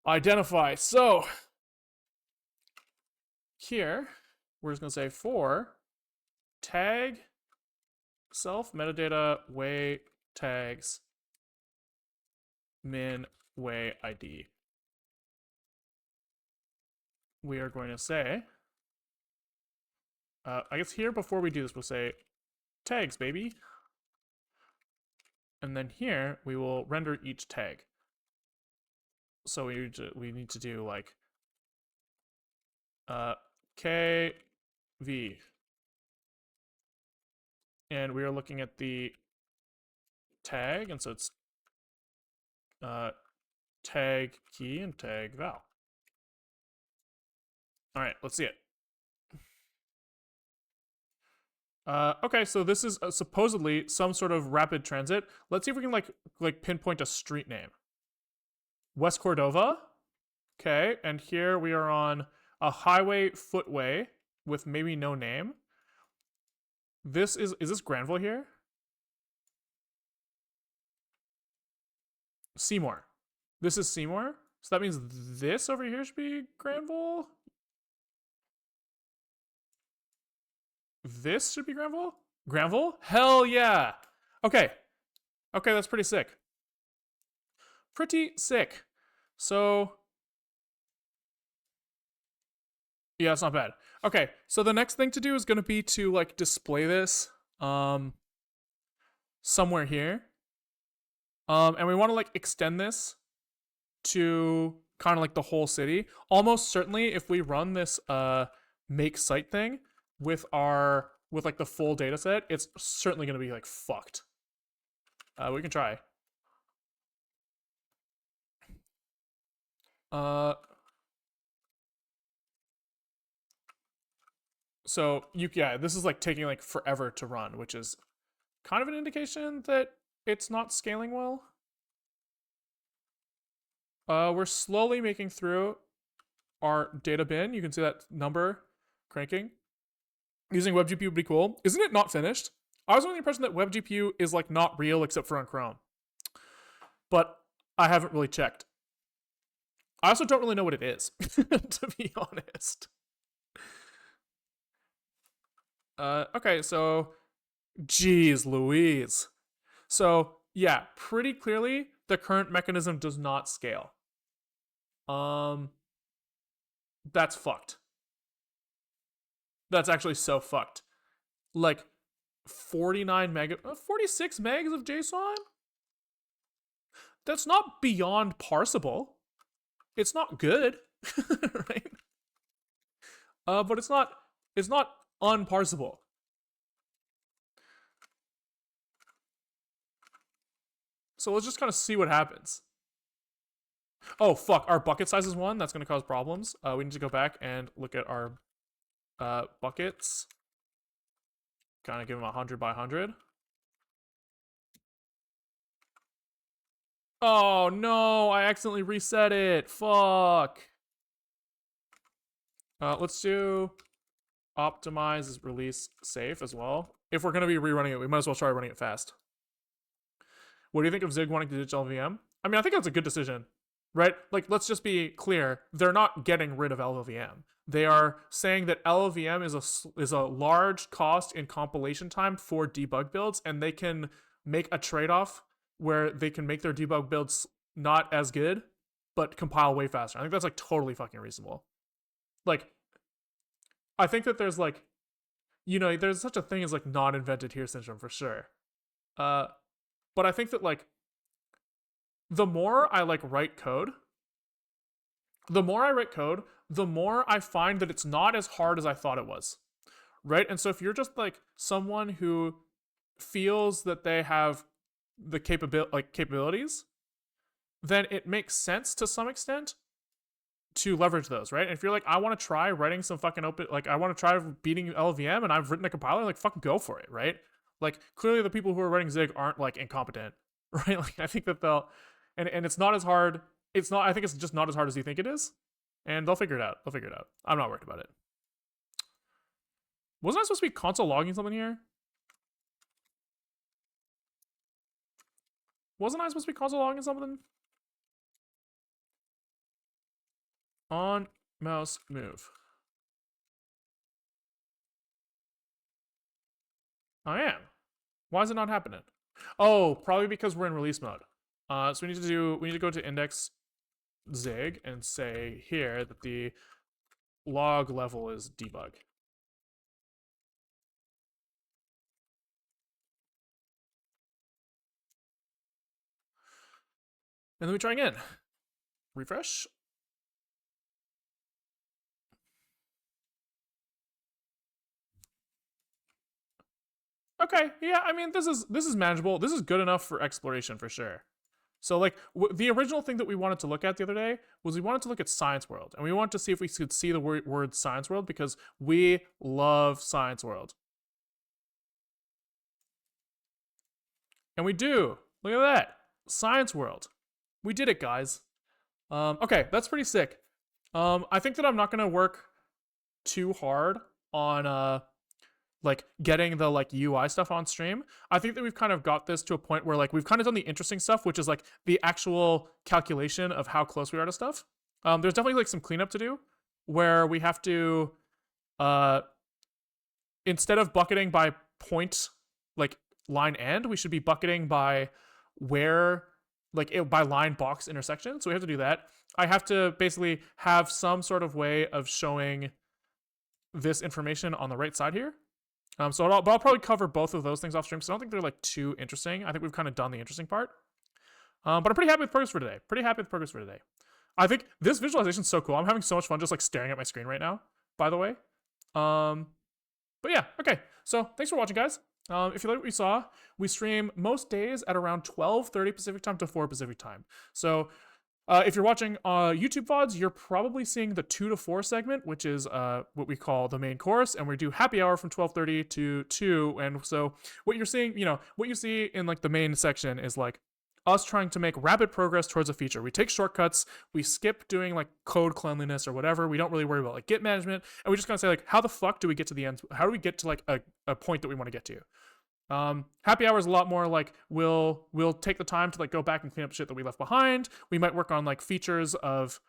identify. So here, we're just going to say for tag self metadata way tags min way ID. We are going to say, I guess here before we do this, we'll say tags, baby. And then here we will render each tag. So we need to do like KV. And we are looking at the tag, and so it's tag key and tag val. All right, let's see it. Okay, so this is supposedly some sort of rapid transit. Let's see if we can like pinpoint a street name. West Cordova. Okay, and here we are on a highway footway with maybe no name. This is this Granville here? Seymour. This is Seymour. So that means this over here should be Granville. This should be Granville? Granville? Hell yeah. Okay. Okay, that's pretty sick. Pretty sick. So yeah, it's not bad. Okay, so the next thing to do is going to be to like display this somewhere here. And we want to like extend this to kind of like the whole city. Almost certainly if we run this make site thing with like the full data set, it's certainly going to be like fucked. We can try. So yeah, this is like taking like forever to run, which is kind of an indication that it's not scaling well. We're slowly making through our data bin. You can see that number cranking. Using WebGPU would be cool. Isn't it not finished? I was under the impression that WebGPU is like not real except for on Chrome. But I haven't really checked. I also don't really know what it is, to be honest. Okay, so geez Louise. So yeah, pretty clearly the current mechanism does not scale. That's fucked. That's actually so fucked. Like 46 megs of JSON? That's not beyond parsable. It's not good, right? But it's not unparsable. So let's just kind of see what happens. Oh fuck, our bucket size is 1. That's going to cause problems. We need to go back and look at our buckets. Kind of give them 100 by 100. Oh no, I accidentally reset it. Fuck. Let's do optimize release safe as well. If we're going to be rerunning it, we might as well try running it fast. What do you think of Zig wanting to ditch LLVM? I mean, I think that's a good decision, right? Like, let's just be clear. They're not getting rid of LLVM. They are saying that LLVM is a large cost in compilation time for debug builds, and they can make a trade-off where they can make their debug builds not as good, but compile way faster. I think that's like totally fucking reasonable. Like, I think that there's like, there's such a thing as like non-invented here syndrome for sure. But I think that like the more I like write code, the more I find that it's not as hard as I thought it was. Right? And so if you're just like someone who feels that they have the capabilities, then it makes sense to some extent to leverage those, right? And if you're like, I want to try writing some fucking open, like I want to try beating LLVM and I've written a compiler, like fucking go for it, right? Like clearly the people who are writing Zig aren't like incompetent, right? Like I think that they'll, and it's not as hard. I think it's just not as hard as you think it is. And they'll figure it out. I'm not worried about it. Wasn't I supposed to be console logging something here? Wasn't I supposed to be console logging something? On mouse move. I am. Why is it not happening? Oh, probably because we're in release mode. So we need to go to index Zig and say here that the log level is debug. And then we try again. Refresh. Okay, yeah, I mean this is manageable. This is good enough for exploration for sure. So like the original thing that we wanted to look at the other day was we wanted to look at Science World, and we wanted to see if we could see the word Science World because we love Science World. And we do. Look at that. Science World. We did it, guys. Okay, that's pretty sick. I think that I'm not gonna work too hard on like getting the like UI stuff on stream. I think that we've kind of got this to a point where like we've kind of done the interesting stuff, which is like the actual calculation of how close we are to stuff. There's definitely like some cleanup to do where we have to instead of bucketing by point like line end, we should be bucketing by where by line box intersection. So we have to do that. I have to basically have some sort of way of showing this information on the right side here. So I'll probably cover both of those things off stream because I don't think they're like too interesting. I think we've kind of done the interesting part. But I'm pretty happy with progress for today. I think this visualization is so cool. I'm having so much fun just like staring at my screen right now, by the way. But yeah, okay. So thanks for watching, guys. If you like what you saw, we stream most days at around 12:30 Pacific time to 4 Pacific time. So if you're watching YouTube VODs, you're probably seeing the 2 to 4 segment, which is what we call the main course, and we do happy hour from 12:30 to 2. And so what you're seeing, what you see in like the main section is like us trying to make rapid progress towards a feature. We take shortcuts, we skip doing like code cleanliness or whatever. We don't really worry about like Git management, and we just kind of say like, how the fuck do we get to the end? How do we get to like a point that we want to get to? Happy hour is a lot more like we'll take the time to like go back and clean up shit that we left behind. We might work on like features of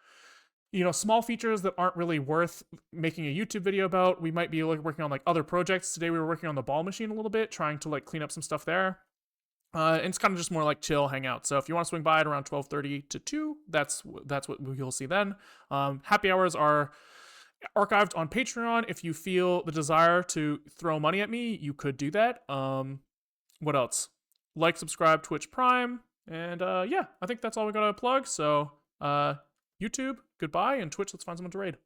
small features that aren't really worth making a YouTube video about. We might be like working on like other projects. Today we were working on the ball machine a little bit, trying to like clean up some stuff there. And it's kind of just more like chill, hang out. So if you want to swing by at around 12:30 to 2, that's what you'll see then. Happy hours are archived on Patreon. If you feel the desire to throw money at me, you could do that. What else? Like, subscribe, Twitch Prime, and yeah, I think that's all we gotta plug. So YouTube, goodbye, and Twitch, let's find someone to raid.